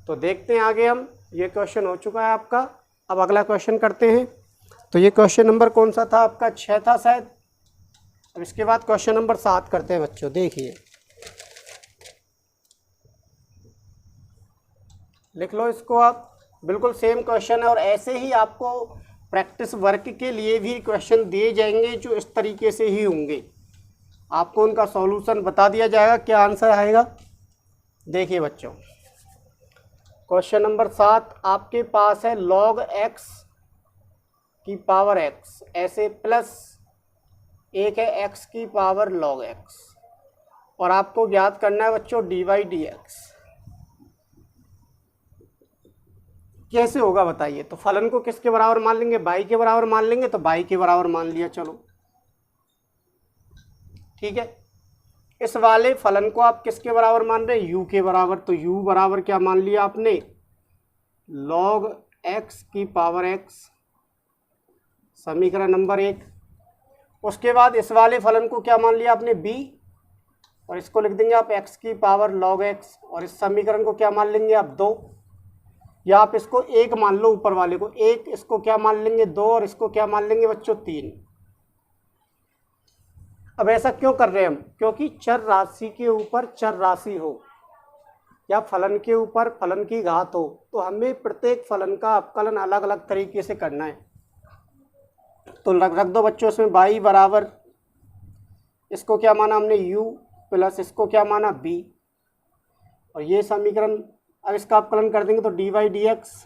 तो देखते हैं आगे हम, ये क्वेश्चन हो चुका है आपका। अब अगला क्वेश्चन करते हैं, तो ये क्वेश्चन नंबर कौन सा था आपका 6 था शायद। अब इसके बाद क्वेश्चन नंबर 7 करते हैं बच्चों। देखिए लिख लो इसको आप, बिल्कुल सेम क्वेश्चन है, और ऐसे ही आपको प्रैक्टिस वर्क के लिए भी क्वेश्चन दिए जाएंगे जो इस तरीके से ही होंगे, आपको उनका सॉल्यूशन बता दिया जाएगा, क्या आंसर आएगा। देखिए बच्चों क्वेश्चन नंबर 7 आपके पास है log x की पावर x, ऐसे प्लस एक है x की पावर log x, और आपको ज्ञात करना है बच्चों डी वाई डी एक्स। कैसे होगा बताइए, तो फलन को किसके बराबर मान लेंगे, बाई के बराबर मान लेंगे, तो बाई के बराबर मान लिया, चलो ठीक है। इस वाले फलन को आप किसके बराबर मान रहे हैं, u के बराबर, तो u बराबर क्या मान लिया आपने log x की पावर x, समीकरण नंबर 1। उसके बाद इस वाले फलन को क्या मान लिया आपने b, और इसको लिख देंगे आप x की पावर log x, और इस समीकरण को क्या मान लेंगे आप 2, या आप इसको 1 मान लो, ऊपर वाले को 1, इसको क्या मान लेंगे 2, और इसको क्या मान लेंगे बच्चों 3। अब ऐसा क्यों कर रहे हैं हम, क्योंकि चर राशि के ऊपर चर राशि हो या फलन के ऊपर फलन की घात हो, तो हमें प्रत्येक फलन का अपकलन अलग अलग तरीके से करना है। तो रख दो बच्चों इसमें बाई बराबर, इसको क्या माना हमने u, प्लस इसको क्या माना b, और ये समीकरण अब इसका अपकलन कर देंगे तो डी वाई डी एक्स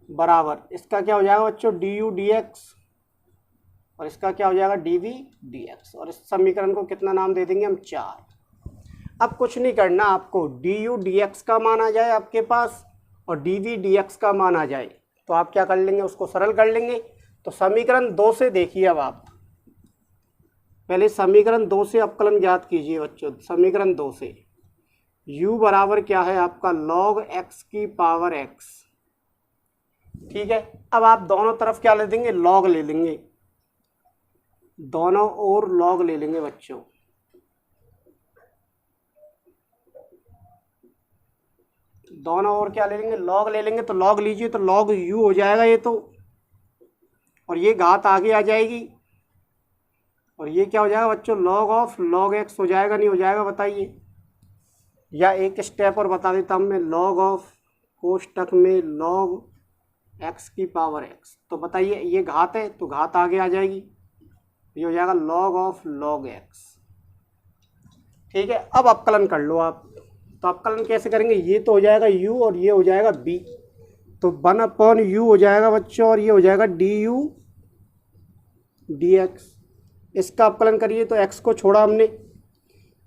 बराबर, इसका क्या हो जाएगा बच्चों डी यू डी एक्स, और इसका क्या हो जाएगा डी वी डी एक्स, और इस समीकरण को कितना नाम दे देंगे हम 4। अब कुछ नहीं करना आपको, डी यू डी एक्स का मान आ जाए आपके पास और डी वी डी एक्स का मान आ जाए, तो आप क्या कर लेंगे उसको सरल कर लेंगे। तो समीकरण 2 से देखिए, अब आप पहले समीकरण 2 से अपकलन ज्ञात कीजिए बच्चों। समीकरण 2 से u बराबर क्या है आपका log x की पावर x, ठीक है। अब आप दोनों तरफ क्या ले देंगे log ले लेंगे, दोनों ओर log ले लेंगे बच्चों। दोनों ओर क्या ले लेंगे log ले लेंगे, तो log लीजिए तो log u हो जाएगा ये तो, और ये घात आगे आ जाएगी, और ये क्या हो जाएगा बच्चों log ऑफ log x हो जाएगा, नहीं हो जाएगा बताइए। या एक स्टेप और बता देता हूँ मैं, log ऑफ कोष्टक में log x की पावर x, तो बताइए ये घात है तो घात आगे आ जाएगी, ये हो जाएगा log ऑफ log x, ठीक है। अब अपकलन कर लो आप, तो अवकलन कैसे करेंगे, ये तो हो जाएगा u और ये हो जाएगा b, तो 1/u हो जाएगा बच्चों और ये हो जाएगा du dx। इसका अवकलन करिए तो x को छोड़ा हमने,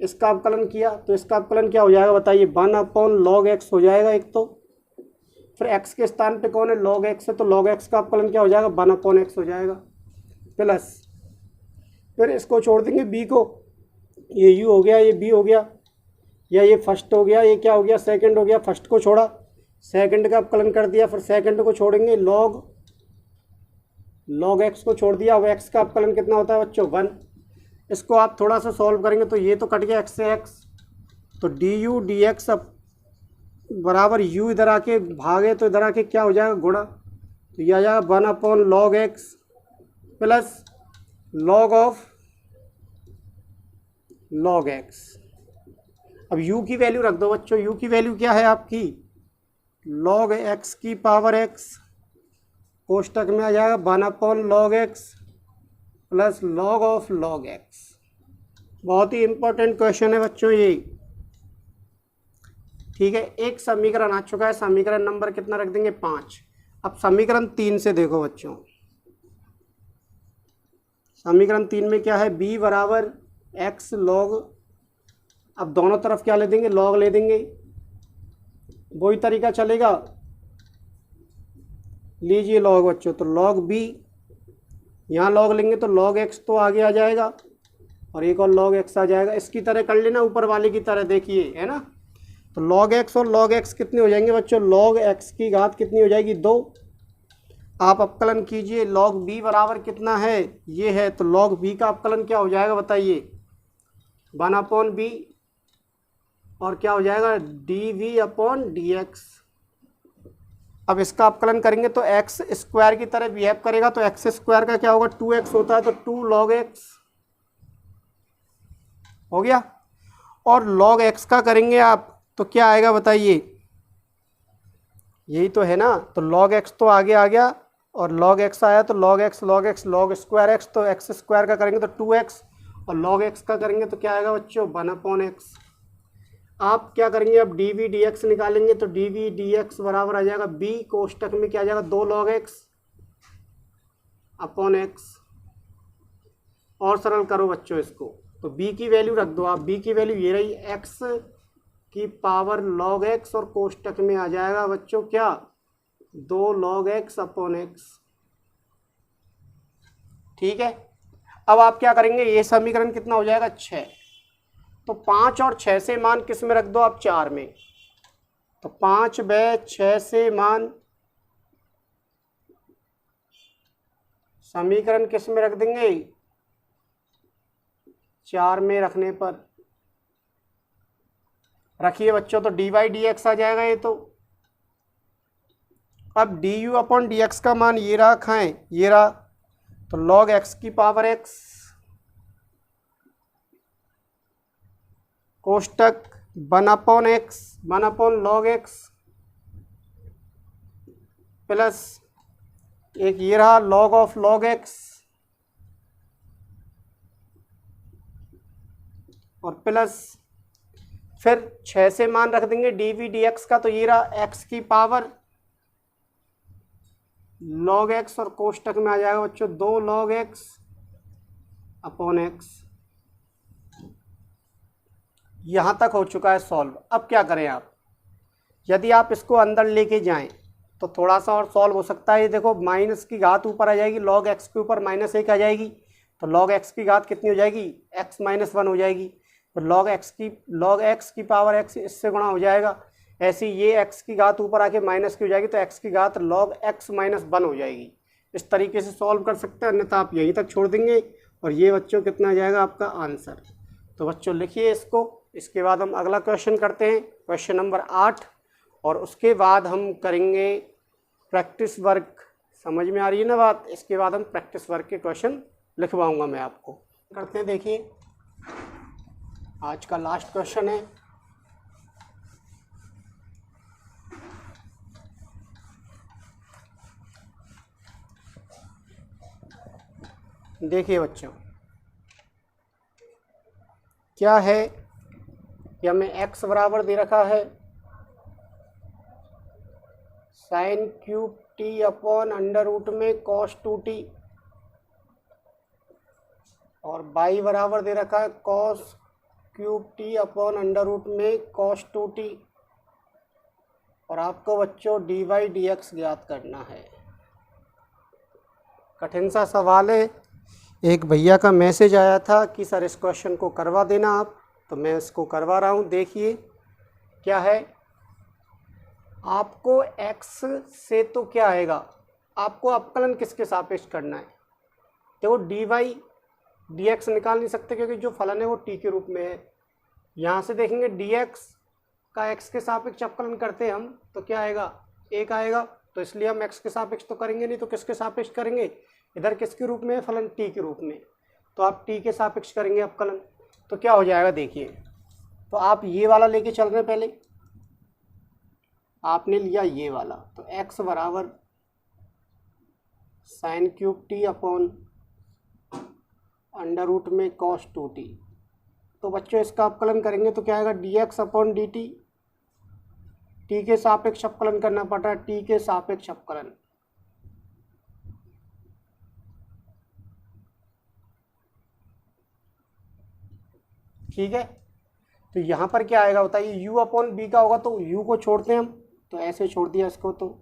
इसका अवकलन किया तो इसका अवकलन क्या हो जाएगा बताइए, 1/log x हो जाएगा एक तो, फिर x के स्थान पे कौन है, log x है, तो log x का अवकलन क्या हो जाएगा, 1/x हो जाएगा, प्लस फिर इसको छोड़ देंगे b को, ये u हो गया, ये b हो गया, या ये फर्स्ट हो गया, ये क्या हो गया, सेकंड हो गया, फर्स्ट को छोड़ा, सेकंड का अवकलन कर दिया, फिर सेकंड को छोड़ेंगे, log x को छोड़ दिया, अब x का अवकलन कितना होता है बच्चों, 1। इसको आप थोड़ा सा सॉल्व करेंगे तो ये तो कट गया x से x, तो du dx अब बराबर u इधर आके भागे तो इधर आके क्या हो जाएगा, गुणा, तो ये आ जाएगा 1/log x plus log of log x। अब u की वैल्यू रख दो बच्चों, u की वैल्यू क्या है आपकी, log x की पावर x, कोष्टक में आ जाएगा 1/log x plus log of log x। बहुत ही इंपॉर्टेंट क्वेश्चन है बच्चों ये, ठीक है। एक समीकरण आ चुका है, समीकरण नंबर कितना रख देंगे, 5। अब समीकरण 3 से देखो बच्चों, समीकरण 3 में क्या है, b बराबर x log, अब दोनों तरफ क्या ले देंगे, log ले देंगे, वही तरीका चलेगा, लीजिए log बच्चों, तो log b, यहाँ log लेंगे तो log x तो आगे आ जाएगा और एक और log x आ जाएगा, इसकी तरह कर लेना, ऊपर वाले की तरह देखिए, है ना। तो log x और log x कितने हो जाएंगे बच्चों, log x की घात कितनी हो जाएगी, 2। आप अवकलन कीजिए, log b बराबर कितना है, ये है, तो log b का अवकलन क्या हो जाएगा बताइए, 1/b और क्या हो जाएगा, dv/dx। अब इसका अवकलन करेंगे तो एक्स स्क्वायर की तरह बिहेव करेगा, तो एक्स स्क्वायर का क्या होगा, 2x होता है, तो 2 log x हो गया, और log x का करेंगे आप तो क्या आएगा बताइए, यही तो है ना, तो log x तो आगे आ गया और log x आया, तो log x log square x, तो x स्क्वायर का करेंगे तो 2x और log x का करेंगे तो क्या आएगा बच्चों, 1/x। आप क्या करेंगे, अब dv dx निकालेंगे तो dv dx बराबर आ जाएगा b, कोष्टक में क्या आ जाएगा, 2 log x/x। और सरल करो बच्चों इसको, तो b की वैल्यू रख दो आप, b की वैल्यू ये रही, x की पावर log x और कोष्टक में आ जाएगा बच्चों क्या, 2 log x/x। ठीक है। अब आप क्या करेंगे, ये समीकरण कितना हो जाएगा, 6, तो 5 और 6 से मान किस में रख दो आप, 4 में, तो 5/6 से मान समीकरण किस में रख देंगे, 4 में रखने पर रखिए बच्चों, तो dy/dx आ जाएगा ये तो। अब du/dx का मान ये रहा, खाएं ये रहा, तो log x की power x कोष्टक 1/x 1/log x plus एक ये रहा log ऑफ log x और प्लस फिर 6 से मान रख देंगे dv dx का, तो ये रहा x की पावर log x और कोष्टक में आ जाएगा बच्चों 2 log x/x। यहाँ तक हो चुका है सॉल्व। अब क्या करें आप, यदि आप इसको अंदर लेके जाएं तो थोड़ा सा और सॉल्व हो सकता है। ये देखो माइनस की घात ऊपर आ जाएगी, log x के ऊपर -1 आ जाएगी, तो log x की घात कितनी हो जाएगी, x-1 हो जाएगी, तो log x की पावर x इससे गुणा हो जाएगा। ऐसे ये x की घात ऊपर आके माइनस की हो जाएगी, तो x की घात log x-1 हो जाएगी। इस तरीके से सॉल्व कर सकते हैं, अन्यथा आप यहीं तक छोड़ देंगे और ये बच्चों कितना आ जाएगा आपका आंसर। तो बच्चों लिखिए इसको, इसके बाद हम अगला क्वेश्चन करते हैं, क्वेश्चन नंबर 8, और उसके बाद हम करेंगे प्रैक्टिस वर्क। समझ में आ रही है ना बात, इसके बाद हम प्रैक्टिस वर्क के क्वेश्चन लिखवाऊंगा मैं आपको। करते हैं, देखिए आज का लास्ट क्वेश्चन है। देखिए बच्चों क्या है, या हमें x बराबर दे रखा है sine cube T upon under root में कॉस 2t, और y बराबर दे रखा है cos cube T upon under root में कॉस 2t, और आपको बच्चों dy dx ज्ञात करना है। कठिन सा सवाल है। एक भैया का मैसेज आया था कि सर इस क्वेश्चन को करवा देना आप, तो मैं इसको करवा रहा हूँ। देखिए क्या है, आपको x से तो क्या आएगा, आपको अवकलन किसके सापेक्ष करना है। देखो dy dx निकाल नहीं सकते क्योंकि जो फलन है वो t के रूप में है। यहाँ से देखेंगे dx का x के सापेक्ष अवकलन करते हैं हम तो क्या आएगा, 1 आएगा। तो इसलिए हम x के सापेक्ष तो करेंगे नहीं, तो किसके सापेक्ष करेंगे, इधर किसके रूप में है, फलन t के रूप में, तो आप t के सापेक्ष करेंगे अवकलन। तो क्या हो जाएगा देखिए, तो आप ये वाला लेके चल रहे हैं, पहले आपने लिया ये वाला, तो x बराबर sine cube T upon under root में कॉस 2t। तो बच्चों इसका अवकलन करेंगे तो क्या आएगा, dx अपॉन dt, t के सापेक्ष अवकलन करना पड़ रहा है, t के सापेक्ष अवकलन। ठीक है, तो यहाँ पर क्या आएगा बताइए, u अपॉन बी का होगा, तो u को छोड़ते हैं हम, तो ऐसे छोड़ दिया इसको, तो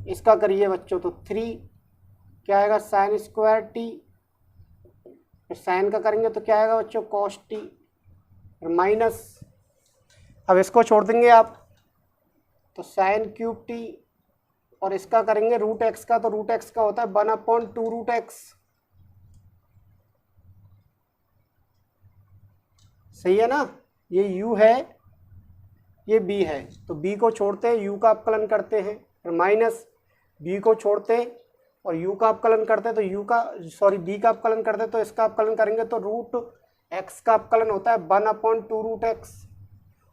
इसका करिए बच्चों, तो 3 क्या आएगा साइन स्क्वायर टी, फिर साइन का करेंगे तो क्या आएगा बच्चों कॉस टी, माइनस, अब इसको छोड़ देंगे आप तो साइन क्यूब टी, और इसका करेंगे रूट एक्स का, तो रूट एक्स का होता है 1/2 रूट एक्स। सही है ना, ये u है ये b है, तो b को छोड़ते हैं u का अवकलन करते हैं, फिर माइनस b को छोड़ते हैं और u का अवकलन करते हैं, तो b का अवकलन करते हैं, तो इसका अवकलन करेंगे तो रूट x का अवकलन होता है 1/2 रूट एक्स,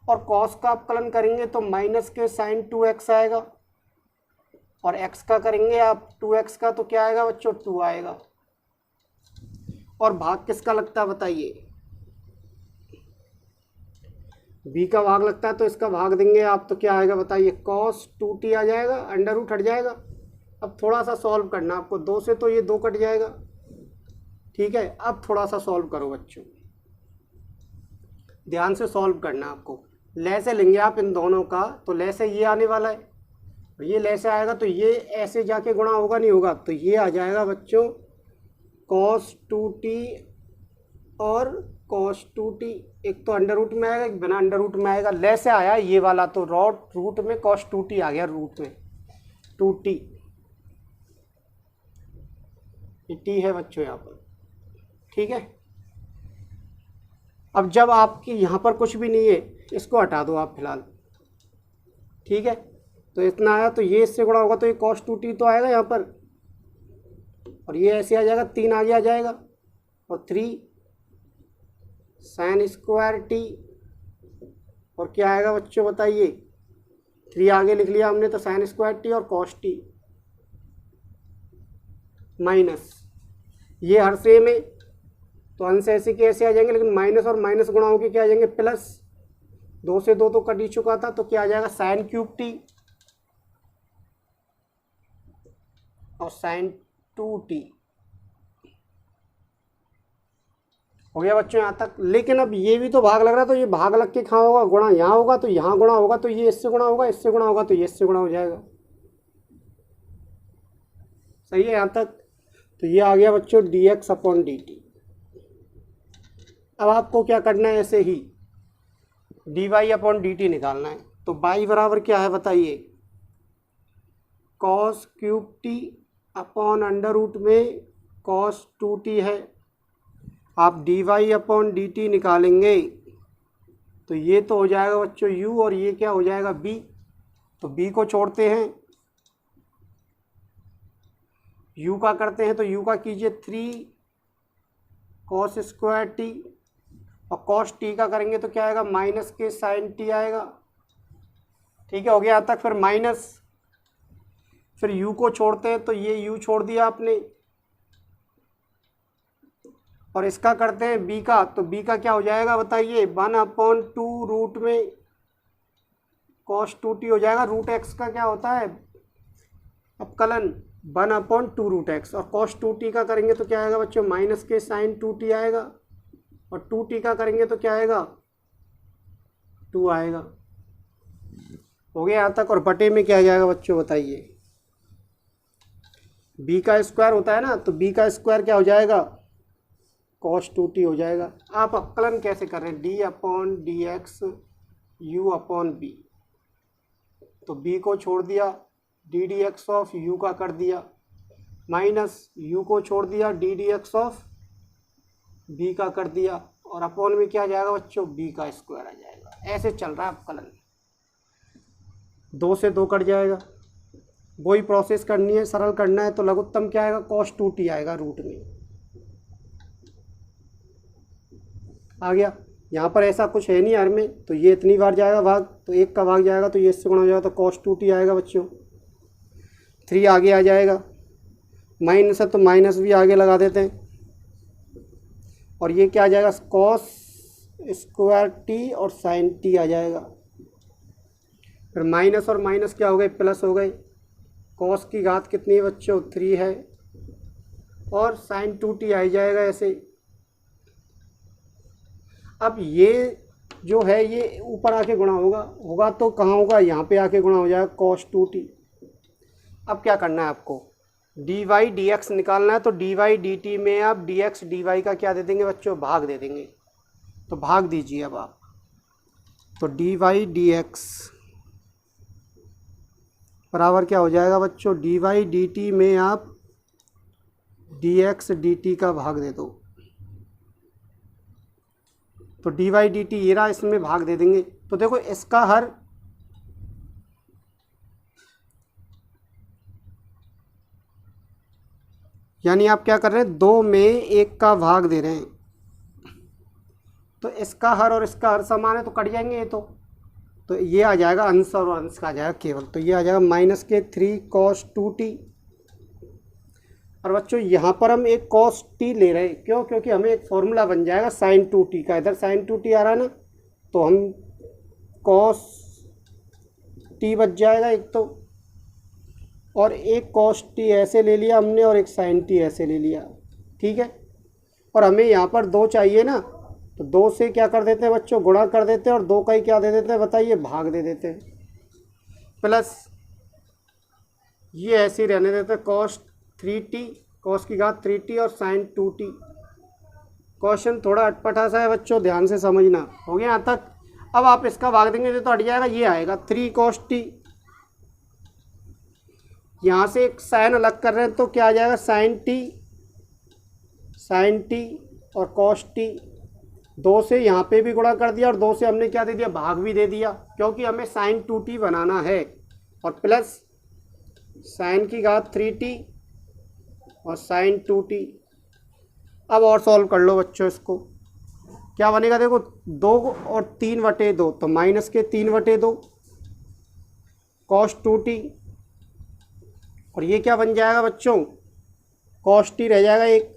और cos का अवकलन करेंगे तो माइनस के साइन 2x आएगा, और x का करेंगे आप 2x का, तो क्या आएगा बच्चों 2 आएगा। और भाग किसका लगता है बताइए, b का भाग लगता है, तो इसका भाग देंगे आप तो क्या आएगा बताइए, cos 2t आ जाएगा, अंडर रूट हट जाएगा। अब थोड़ा सा सॉल्व करना आपको, 2 से तो ये 2 कट जाएगा। ठीक है, अब थोड़ा सा सॉल्व करो बच्चों, ध्यान से सॉल्व करना आपको। ले से लेंगे आप इन दोनों का, तो ले से ये आने वाला है, ये ले से आएगा तो ये ऐसे जाके गुणा होगा नहीं होगा, तो ये आ जाएगा बच्चों cos 2t और cos 2t, एक तो अंडर रूट में आएगा, एक बिना अंडर रूट में आएगा। ले से आया ये वाला, तो रूट में cos 2t आ गया, रूट में 2t, ये t है बच्चों यहाँ पर। ठीक है, अब जब आपके यहाँ पर कुछ भी नहीं है, इसको हटा दो आप फिलहाल। ठीक है, तो इतना आया, तो ये इससे गुणा होगा तो ये cos 2t तो आएगा यहाँ पर, और ये ऐसे आ जाएगा, 3 आगे आ जाएगा, और 3 साइन स्क्वायर टी, और क्या आएगा बच्चों बताइए, 3 आगे लिख लिया हमने, तो साइन स्क्वायर टी और कॉस टी, माइनस ये हर सेम है, तो अंश ऐसे के ऐसे आ जाएंगे, लेकिन माइनस और माइनस गुणा होकर क्या आ जाएंगे प्लस, 2 से 2 तो कट ही चुका था, तो क्या आ जाएगा साइन क्यूब टी और साइन 2t। हो गया बच्चों यहाँ तक। लेकिन अब ये भी तो भाग लग रहा है, तो ये भाग लग के कहाँ होगा, गुणा यहाँ होगा, तो यहाँ गुणा होगा, तो ये इससे गुणा होगा, इससे गुणा होगा, तो ये इससे गुणा हो जाएगा। सही है यहाँ तक, तो ये आ गया बच्चों dx अपॉन dt। अब आपको क्या करना है, ऐसे ही dy अपॉन dt निकालना है। तो y बराबर क्या है बताइए, cos cube T upon under root में cos 2t है। आप dy अपॉन dt निकालेंगे तो ये तो हो जाएगा बच्चों u, और ये क्या हो जाएगा b, तो b को छोड़ते हैं, u का करते हैं, तो u का कीजिए 3 cos स्क्वायर टी, और cos t का करेंगे तो क्या आएगा माइनस के साइन t आएगा। ठीक है, हो गया यहाँ तक। फिर माइनस, फिर u को छोड़ते हैं, तो ये u छोड़ दिया आपने, और इसका करते हैं बी का, तो बी का क्या हो जाएगा बताइए, 1/2 रूट में cos 2t हो जाएगा। रूट एक्स का क्या होता है अपकलन, 1/2 रूट एक्स, और cos 2t का करेंगे तो क्या आएगा बच्चों, माइनस के sin 2t आएगा, और 2t का करेंगे तो क्या आएगा 2 आएगा। हो गया यहाँ तक। और बटे में क्या आ जाएगा बच्चों बताइए, b का स्क्वायर होता है ना, तो b का स्क्वायर क्या हो जाएगा cos 2t हो जाएगा। आप अपकलन कैसे कर रहे हैं, d/dx u/b, तो b को छोड़ दिया, D D X of u का कर दिया, माइनस u को छोड़ दिया, D D X of b का कर दिया, और अपॉन में क्या आ जाएगा बच्चों, b का स्क्वायर आ जाएगा। ऐसे चल रहा है अपकलन, 2 से 2 कट जाएगा। वही प्रोसेस करनी है, सरल करना है, तो लघुत्तम क्या आएगा cos 2t आएगा रूट में। आ गया। यहाँ पर ऐसा कुछ है नहीं हर में, तो ये इतनी बार जाएगा भाग, तो 1 का भाग जाएगा, तो ये इससे गुणा हो जाएगा, तो cos 2t आएगा बच्चों। 3 आगे आ जाएगा, माइनस है तो माइनस भी आगे लगा देते हैं, और ये क्या आ जाएगा cos स्क्वायर t और sin t आ जाएगा। फिर माइनस और माइनस क्या हो गए, प्लस हो गए। cos की घात कितनी है बच्चों, 3 है, और sin 2t आ जाएगा ऐसे। अब ये जो है ये ऊपर आके गुणा होगा तो कहाँ होगा, यहाँ पे आके गुणा हो जाएगा cos 2t। अब क्या करना है आपको, dy dx निकालना है, तो dy dt में आप dx dy का क्या दे देंगे बच्चों, भाग दे देंगे। तो भाग दीजिए अब आप, तो dy dx बराबर क्या हो जाएगा बच्चों, dy dt में आप dx dt का भाग दे दो, तो dy dt ये रहा, इसमें भाग दे देंगे। तो देखो इसका हर यानी आप क्या कर रहे हैं, 2 में 1 का भाग दे रहे हैं, तो इसका हर और इसका हर समान है, तो कट जाएंगे ये तो ये आ जाएगा अंश, और अंश का आ जाएगा केवल, तो ये आ जाएगा माइनस के 3 cos 2t। और बच्चों यहाँ पर हम एक cos t ले रहे हैं, क्यों, क्योंकि हमें एक फॉर्मूला बन जाएगा sin 2t का, इधर sin 2t आ रहा है ना, तो हम cos t बच जाएगा एक तो, और एक cos t ऐसे ले लिया हमने, और एक sin t ऐसे ले लिया, ठीक है। और हमें यहाँ पर 2 चाहिए ना, तो 2 से क्या कर देते हैं बच्चों, गुणा कर देते हैं, और 2 का ही क्या दे देते हैं बताइए, भाग दे देते हैं, प्लस ये ऐसे ही रहने देते हैं cos 3t, cos की घात 3t और sin 2t। क्वेश्चन थोड़ा अटपटा सा है बच्चों, ध्यान से समझना। हो गया यहाँ तक। अब आप इसका भाग देंगे तो हट जाएगा, ये आएगा 3 cos t। यहाँ से एक साइन अलग कर रहे हैं, तो क्या आ जाएगा sin t और cos t। 2 से यहाँ पे भी गुणा कर दिया, और 2 से हमने क्या दे दिया, भाग भी दे दिया, क्योंकि हमें sin 2t बनाना है, और प्लस sin की घात 3t और sin 2t। अब और सॉल्व कर लो बच्चों, इसको क्या बनेगा, देखो 2 और 3/2, तो माइनस के 3/2 cos 2t, और ये क्या बन जाएगा बच्चों, cos t रह जाएगा एक,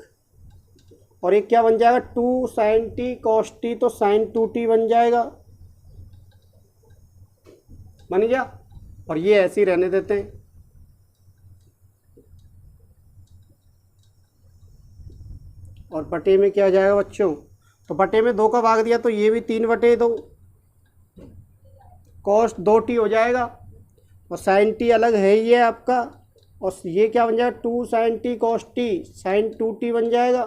और एक क्या बन जाएगा 2 sin t cos t, तो sin 2t बन जाएगा, बन गया। और ये ऐसे ही रहने देते हैं, और बटे में क्या आ जाएगा बच्चों, तो बटे में 2 का भाग दिया, तो ये भी 3/2 cos 2t हो जाएगा, और sin t अलग है ही है आपका, और ये क्या बन जाएगा 2 sin t cos t sin 2t बन जाएगा,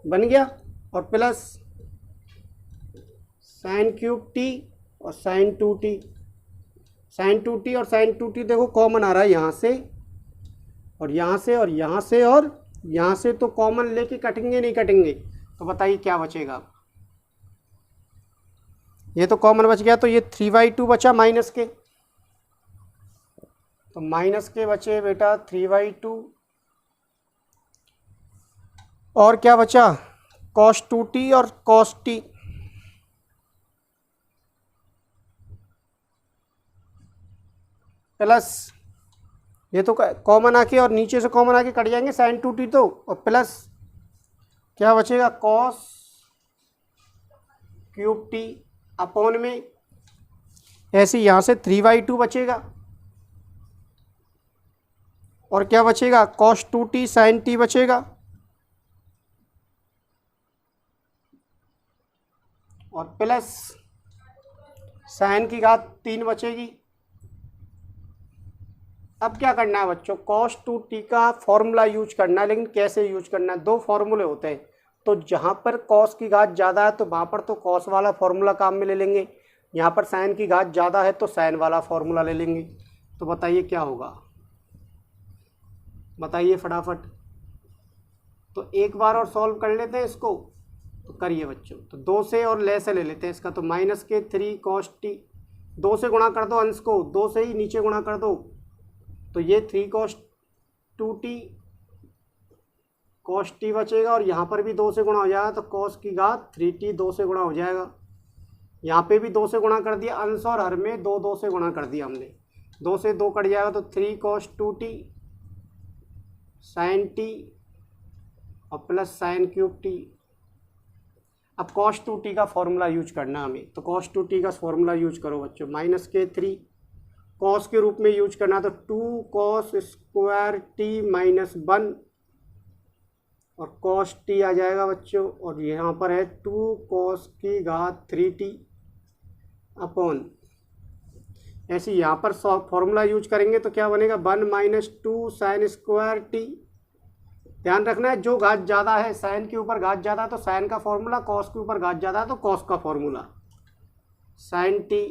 बन गया। और प्लस sin क्यूब t और sin 2t, sin 2t और sin 2t देखो कॉमन आ रहा है यहाँ से, और यहाँ से, और यहाँ से, और यहाँ से, तो कॉमन लेके कटेंगे नहीं कटेंगे, तो बताइए क्या बचेगा। ये तो कॉमन बच गया, तो ये 3/2 बचा माइनस के, तो माइनस के बचे बेटा 3/2, और क्या बचा cos 2t और cos t, प्लस ये तो कॉमन आके और नीचे से कॉमन आके कट जाएंगे sin 2t तो, और प्लस क्या बचेगा कॉस क्यूब टी अपॉन में, ऐसे यहाँ से 3/2 बचेगा, और क्या बचेगा cos 2t sin t बचेगा, और प्लस साइन की घात 3 बचेगी। अब क्या करना है बच्चों, cos 2t का फॉर्मूला यूज करना है, लेकिन कैसे यूज करना है, दो फॉर्मूले होते हैं, तो जहाँ पर cos की घात ज़्यादा है तो वहाँ पर तो cos वाला फॉर्मूला काम में ले लेंगे, यहाँ पर साइन की घात ज़्यादा है तो साइन वाला फॉर्मूला ले लेंगे। तो बताइए क्या होगा, बताइए फटाफट। तो एक बार और सॉल्व कर लेते हैं इसको, तो करिए बच्चों। तो 2 से और ले से ले लेते हैं इसका, तो -3 cos t, 2 से गुणा कर दो अंश को, 2 से ही नीचे गुणा कर दो, तो ये 3 cos 2t cos t बचेगा, और यहाँ पर भी 2 से गुणा हो जाएगा तो cos की घात 3t 2 से गुणा हो जाएगा। यहाँ पे भी 2 से गुणा कर दिया, अंश और हर में 2 से गुणा कर दिया हमने, 2 से 2 कट जाएगा तो 3 cos 2t sin t और प्लस साइन क्यूब टी। अब cos 2t का फॉर्मूला यूज करना हमें, तो cos 2t का फॉर्मूला यूज करो बच्चों, -3 cos के रूप में यूज करना, तो 2 cos स्क्वायर t -1 और cos t आ जाएगा बच्चों, और यहाँ पर है 2 cos की घात 3t अपॉन, ऐसे यहाँ पर फॉर्मूला यूज करेंगे तो क्या बनेगा 1 - 2 sin स्क्वायर t। ध्यान रखना है जो घात ज़्यादा है, साइन के ऊपर घात ज़्यादा है तो साइन का फॉर्मूला, कॉस के ऊपर घात ज़्यादा है तो कॉस का formula, sine T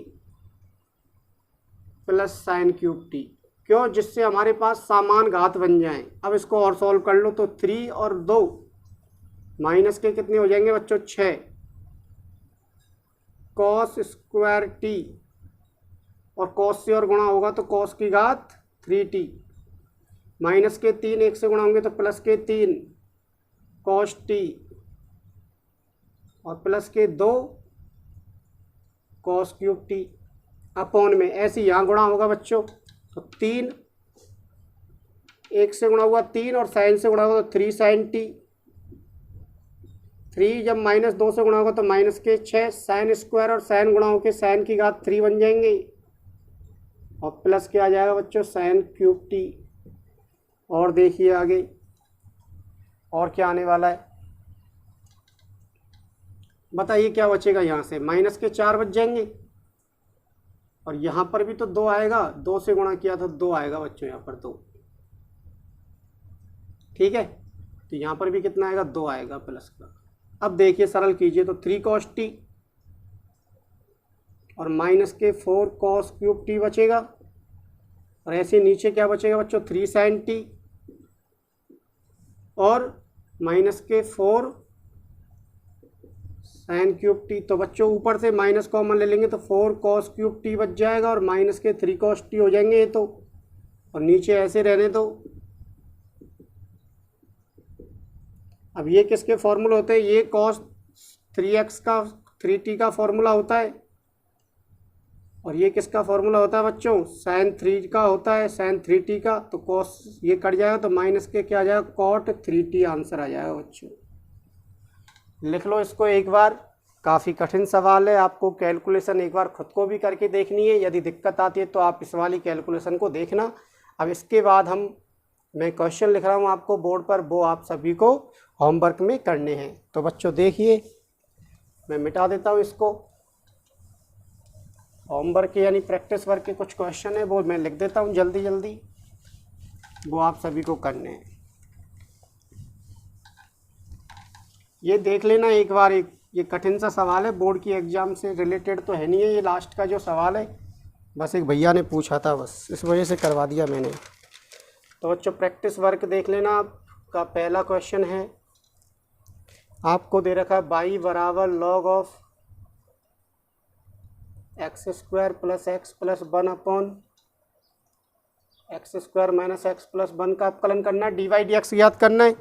plus sine cube T, क्यों, जिससे हमारे पास समान घात बन जाएं। अब इसको और सॉल्व कर लो, तो 3 और 2 माइनस के कितने हो जाएंगे बच्चों 6 कॉस स्क्वायर टी, और कॉस से और गुणा होगा तो कॉस की घात 3t, माइनस के 3 1 से गुणा होंगे तो प्लस के 3 cos t, और प्लस के 2 cos क्यूब टी अपॉन में, ऐसे यहाँ गुणा होगा बच्चों, तो 3 1 से गुणा हुआ 3 और साइन से गुणा होगा तो 3 sin t, 3 जब -2 से गुणा होगा तो माइनस के 6 साइन स्क्वायर, और साइन गुणा होकर साइन की घात 3 बन जाएंगे, और प्लस क्या आ जाएगा बच्चों साइन क्यूब टी। और देखिए आगे और क्या आने वाला है, बताइए क्या बचेगा, यहाँ से माइनस के 4 बच जाएंगे, और यहाँ पर भी तो 2 आएगा, 2 से गुणा किया था 2 आएगा बच्चों, यहाँ पर 2, ठीक है, तो यहाँ पर भी कितना आएगा 2 आएगा प्लस का। अब देखिए सरल कीजिए, तो 3 cos t और माइनस के 4 cos क्यूब टी बचेगा, और ऐसे नीचे क्या बचेगा बच्चों 3 sin t और माइनस के 4 sin क्यूब टी। तो बच्चों ऊपर से माइनस कॉमन ले लेंगे तो 4 cos क्यूब टी बच जाएगा, और माइनस के 3 cos t हो जाएंगे ये तो, और नीचे ऐसे रहने दो। अब ये किसके फॉर्मूला होते हैं, ये cos 3x का 3t का फॉर्मूला होता है, और ये किसका फॉर्मूला होता है बच्चों sin 3 का होता है, sin 3t का, तो cos ये कट जाएगा तो माइनस के क्या आ जाएगा cot 3t आंसर आ जाएगा बच्चों। लिख लो इसको एक बार, काफ़ी कठिन सवाल है, आपको कैलकुलेशन एक बार खुद को भी करके देखनी है, यदि दिक्कत आती है तो आप इस वाली कैलकुलेशन को देखना। अब इसके बाद मैं क्वेश्चन लिख रहा हूँ आपको बोर्ड पर, वो आप सभी को होमवर्क में करने हैं। तो बच्चों देखिए, मैं मिटा देता हूँ इसको, होमवर्क यानी प्रैक्टिस वर्क के कुछ क्वेश्चन है वो मैं लिख देता हूँ जल्दी जल्दी, वो आप सभी को करने हैं। ये देख लेना एक बार, ये कठिन सा सवाल है, बोर्ड की एग्ज़ाम से रिलेटेड तो है नहीं है, ये लास्ट का जो सवाल है बस एक भैया ने पूछा था, बस इस वजह से करवा दिया मैंने। तो बच्चों प्रैक्टिस वर्क देख लेना, आपका पहला क्वेश्चन है, आपको दे रखा है y बराबर log of x square plus x plus 1 upon x square minus x plus 1 का अपकलन करना है, डी वाई डी एक्स याद करना है।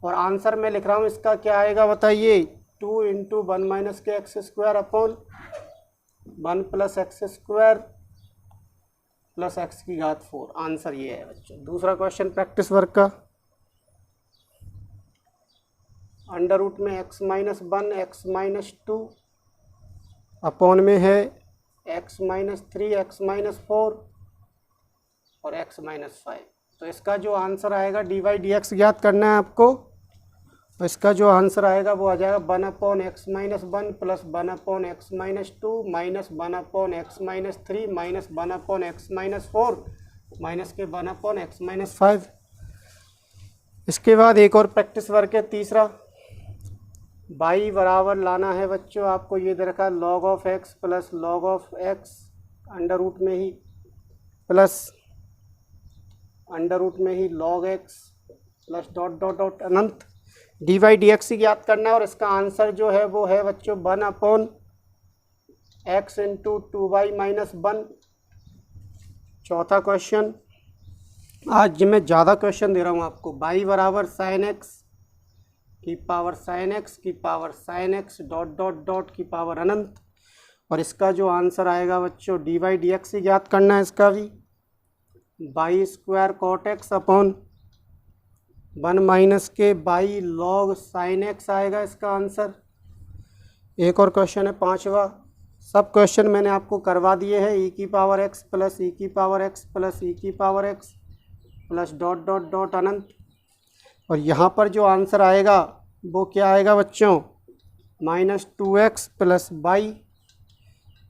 और आंसर में लिख रहा हूँ इसका क्या आएगा बताइए, 2 × 1 माइनस के X square upon 1 plus X square plus x की घात 4, आंसर ये है बच्चों। दूसरा क्वेश्चन प्रैक्टिस वर्क का, अंडर रूट में x-1 x-2 अपॉन में है x-3 x-4 और x-5। तो इसका जो आंसर आएगा dy/dx ज्ञात करना है आपको। तो इसका जो आंसर आएगा वो आ जाएगा 1/x-1 plus 1/x-2 minus 1/x-3 minus 1/x-4 minus के 1/x-5। इसके बाद एक और प्रैक्टिस वर्क है तीसरा। y बराबर लाना है बच्चों आपको, ये दे रखा है log of x plus log of x under root में ही प्लस अंडर रूट में ही log x plus dot dot dot अनंत dy/dx ही ज्ञात करना है। और इसका आंसर जो है वो है बच्चों 1/x इंटू 2y माइनस 1। चौथा क्वेश्चन, आज मैं ज़्यादा क्वेश्चन दे रहा हूँ आपको। y बराबर साइन x की पावर साइन x की power sine x dot dot dot की पावर अनंत। और इसका जो आंसर आएगा बच्चों dy/dx ही ज्ञात करना है। इसका भी y square cot x upon 1 minus के बाई लॉग साइन x आएगा इसका आंसर। एक और क्वेश्चन है पांचवा। सब क्वेश्चन मैंने आपको करवा दिए हैं। e की पावर x प्लस e की पावर x प्लस e की power x plus dot dot dot अनंत। और यहाँ पर जो आंसर आएगा वो क्या आएगा बच्चों, -2x plus Y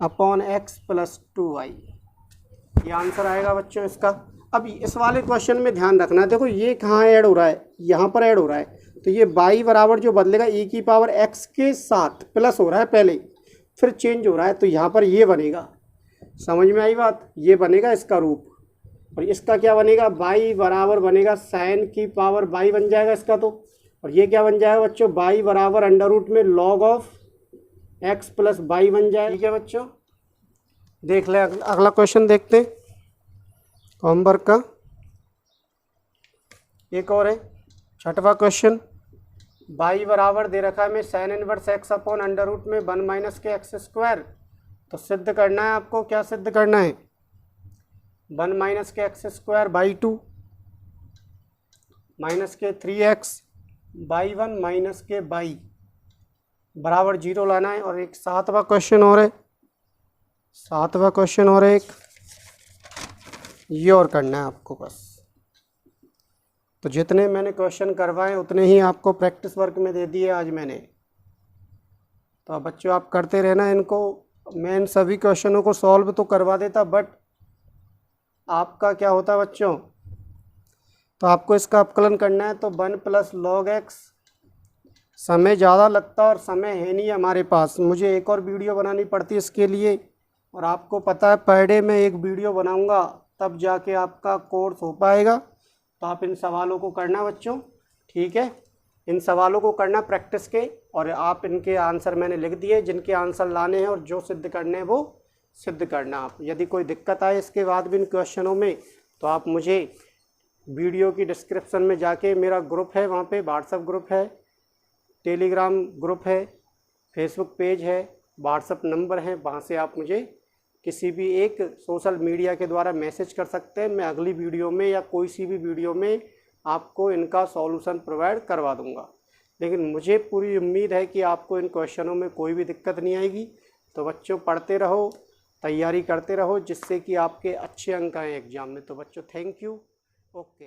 upon x plus 2y। ये आंसर आएगा बच्चों इसका। अब इस वाले क्वेश्चन में ध्यान रखना, देखो ये कहाँ ऐड हो रहा है, यहाँ पर ऐड हो रहा है। तो ये y बराबर जो बदलेगा e की पावर x के साथ प्लस हो रहा है पहले, फिर चेंज हो रहा है। तो यहाँ पर ये बनेगा, समझ में आई बात, ये बनेगा इसका रूप। और इसका क्या बनेगा, y बराबर बनेगा साइन की पावर y बन जाएगा इसका। तो और ये क्या बन जाएगा बच्चों, y बराबर अंडर रूट में log of x plus y बन जाएगा। ठीक है बच्चों, देख ले अगला क्वेश्चन देखते हैं होमवर्क का। एक और है छठवां क्वेश्चन। y बराबर दे रखा है मैं sine inverse x upon under root में 1 माइनस के एक्स स्क्वायर। तो सिद्ध करना है आपको, क्या सिद्ध करना है, 1 माइनस के एक्स स्क्वायर बाई 2 माइनस के 3x बाई 1 माइनस के बाई बराबर 0 लाना है। और एक सातवां क्वेश्चन और है, सातवां क्वेश्चन और एक ये और करना है आपको बस। तो जितने मैंने क्वेश्चन करवाए उतने ही आपको प्रैक्टिस वर्क में दे दिए आज मैंने। तो अब बच्चों आप करते रहना इनको। मैं इन सभी क्वेश्चनों को सॉल्व तो करवा देता, बट आपका क्या होता बच्चों, तो आपको इसका अपकलन करना है। तो 1 प्लस लॉग एक्स, समय ज़्यादा लगता और समय है नहीं हमारे पास, मुझे एक और वीडियो बनानी पड़ती है इसके लिए। और आपको पता है पर डे मैं एक वीडियो बनाऊंगा तब जाके आपका कोर्स हो पाएगा। तो आप इन सवालों को करना बच्चों, ठीक है, इन सवालों को करना प्रैक्टिस के। और आप इनके आंसर मैंने लिख दिए, जिनके आंसर लाने हैं और जो सिद्ध करने हैं वो सिद्ध करना आप। यदि कोई दिक्कत आए इसके बाद भी इन क्वेश्चनों में, तो आप मुझे वीडियो की डिस्क्रिप्शन में जाके मेरा ग्रुप है, वहाँ पे व्हाट्सएप ग्रुप है, टेलीग्राम ग्रुप है, फेसबुक पेज है, व्हाट्सएप नंबर है, वहाँ से आप मुझे किसी भी एक सोशल मीडिया के द्वारा मैसेज कर सकते हैं। मैं अगली वीडियो में या कोई सी भी वीडियो में आपको इनका सॉल्यूशन प्रोवाइड करवा दूंगा। लेकिन मुझे पूरी उम्मीद है कि आपको इन क्वेश्चनों में कोई भी दिक्कत नहीं आएगी। तो बच्चों पढ़ते रहो, तैयारी करते रहो, जिससे कि आपके अच्छे अंक आए एग्जाम में। तो बच्चों थैंक यू, ओके।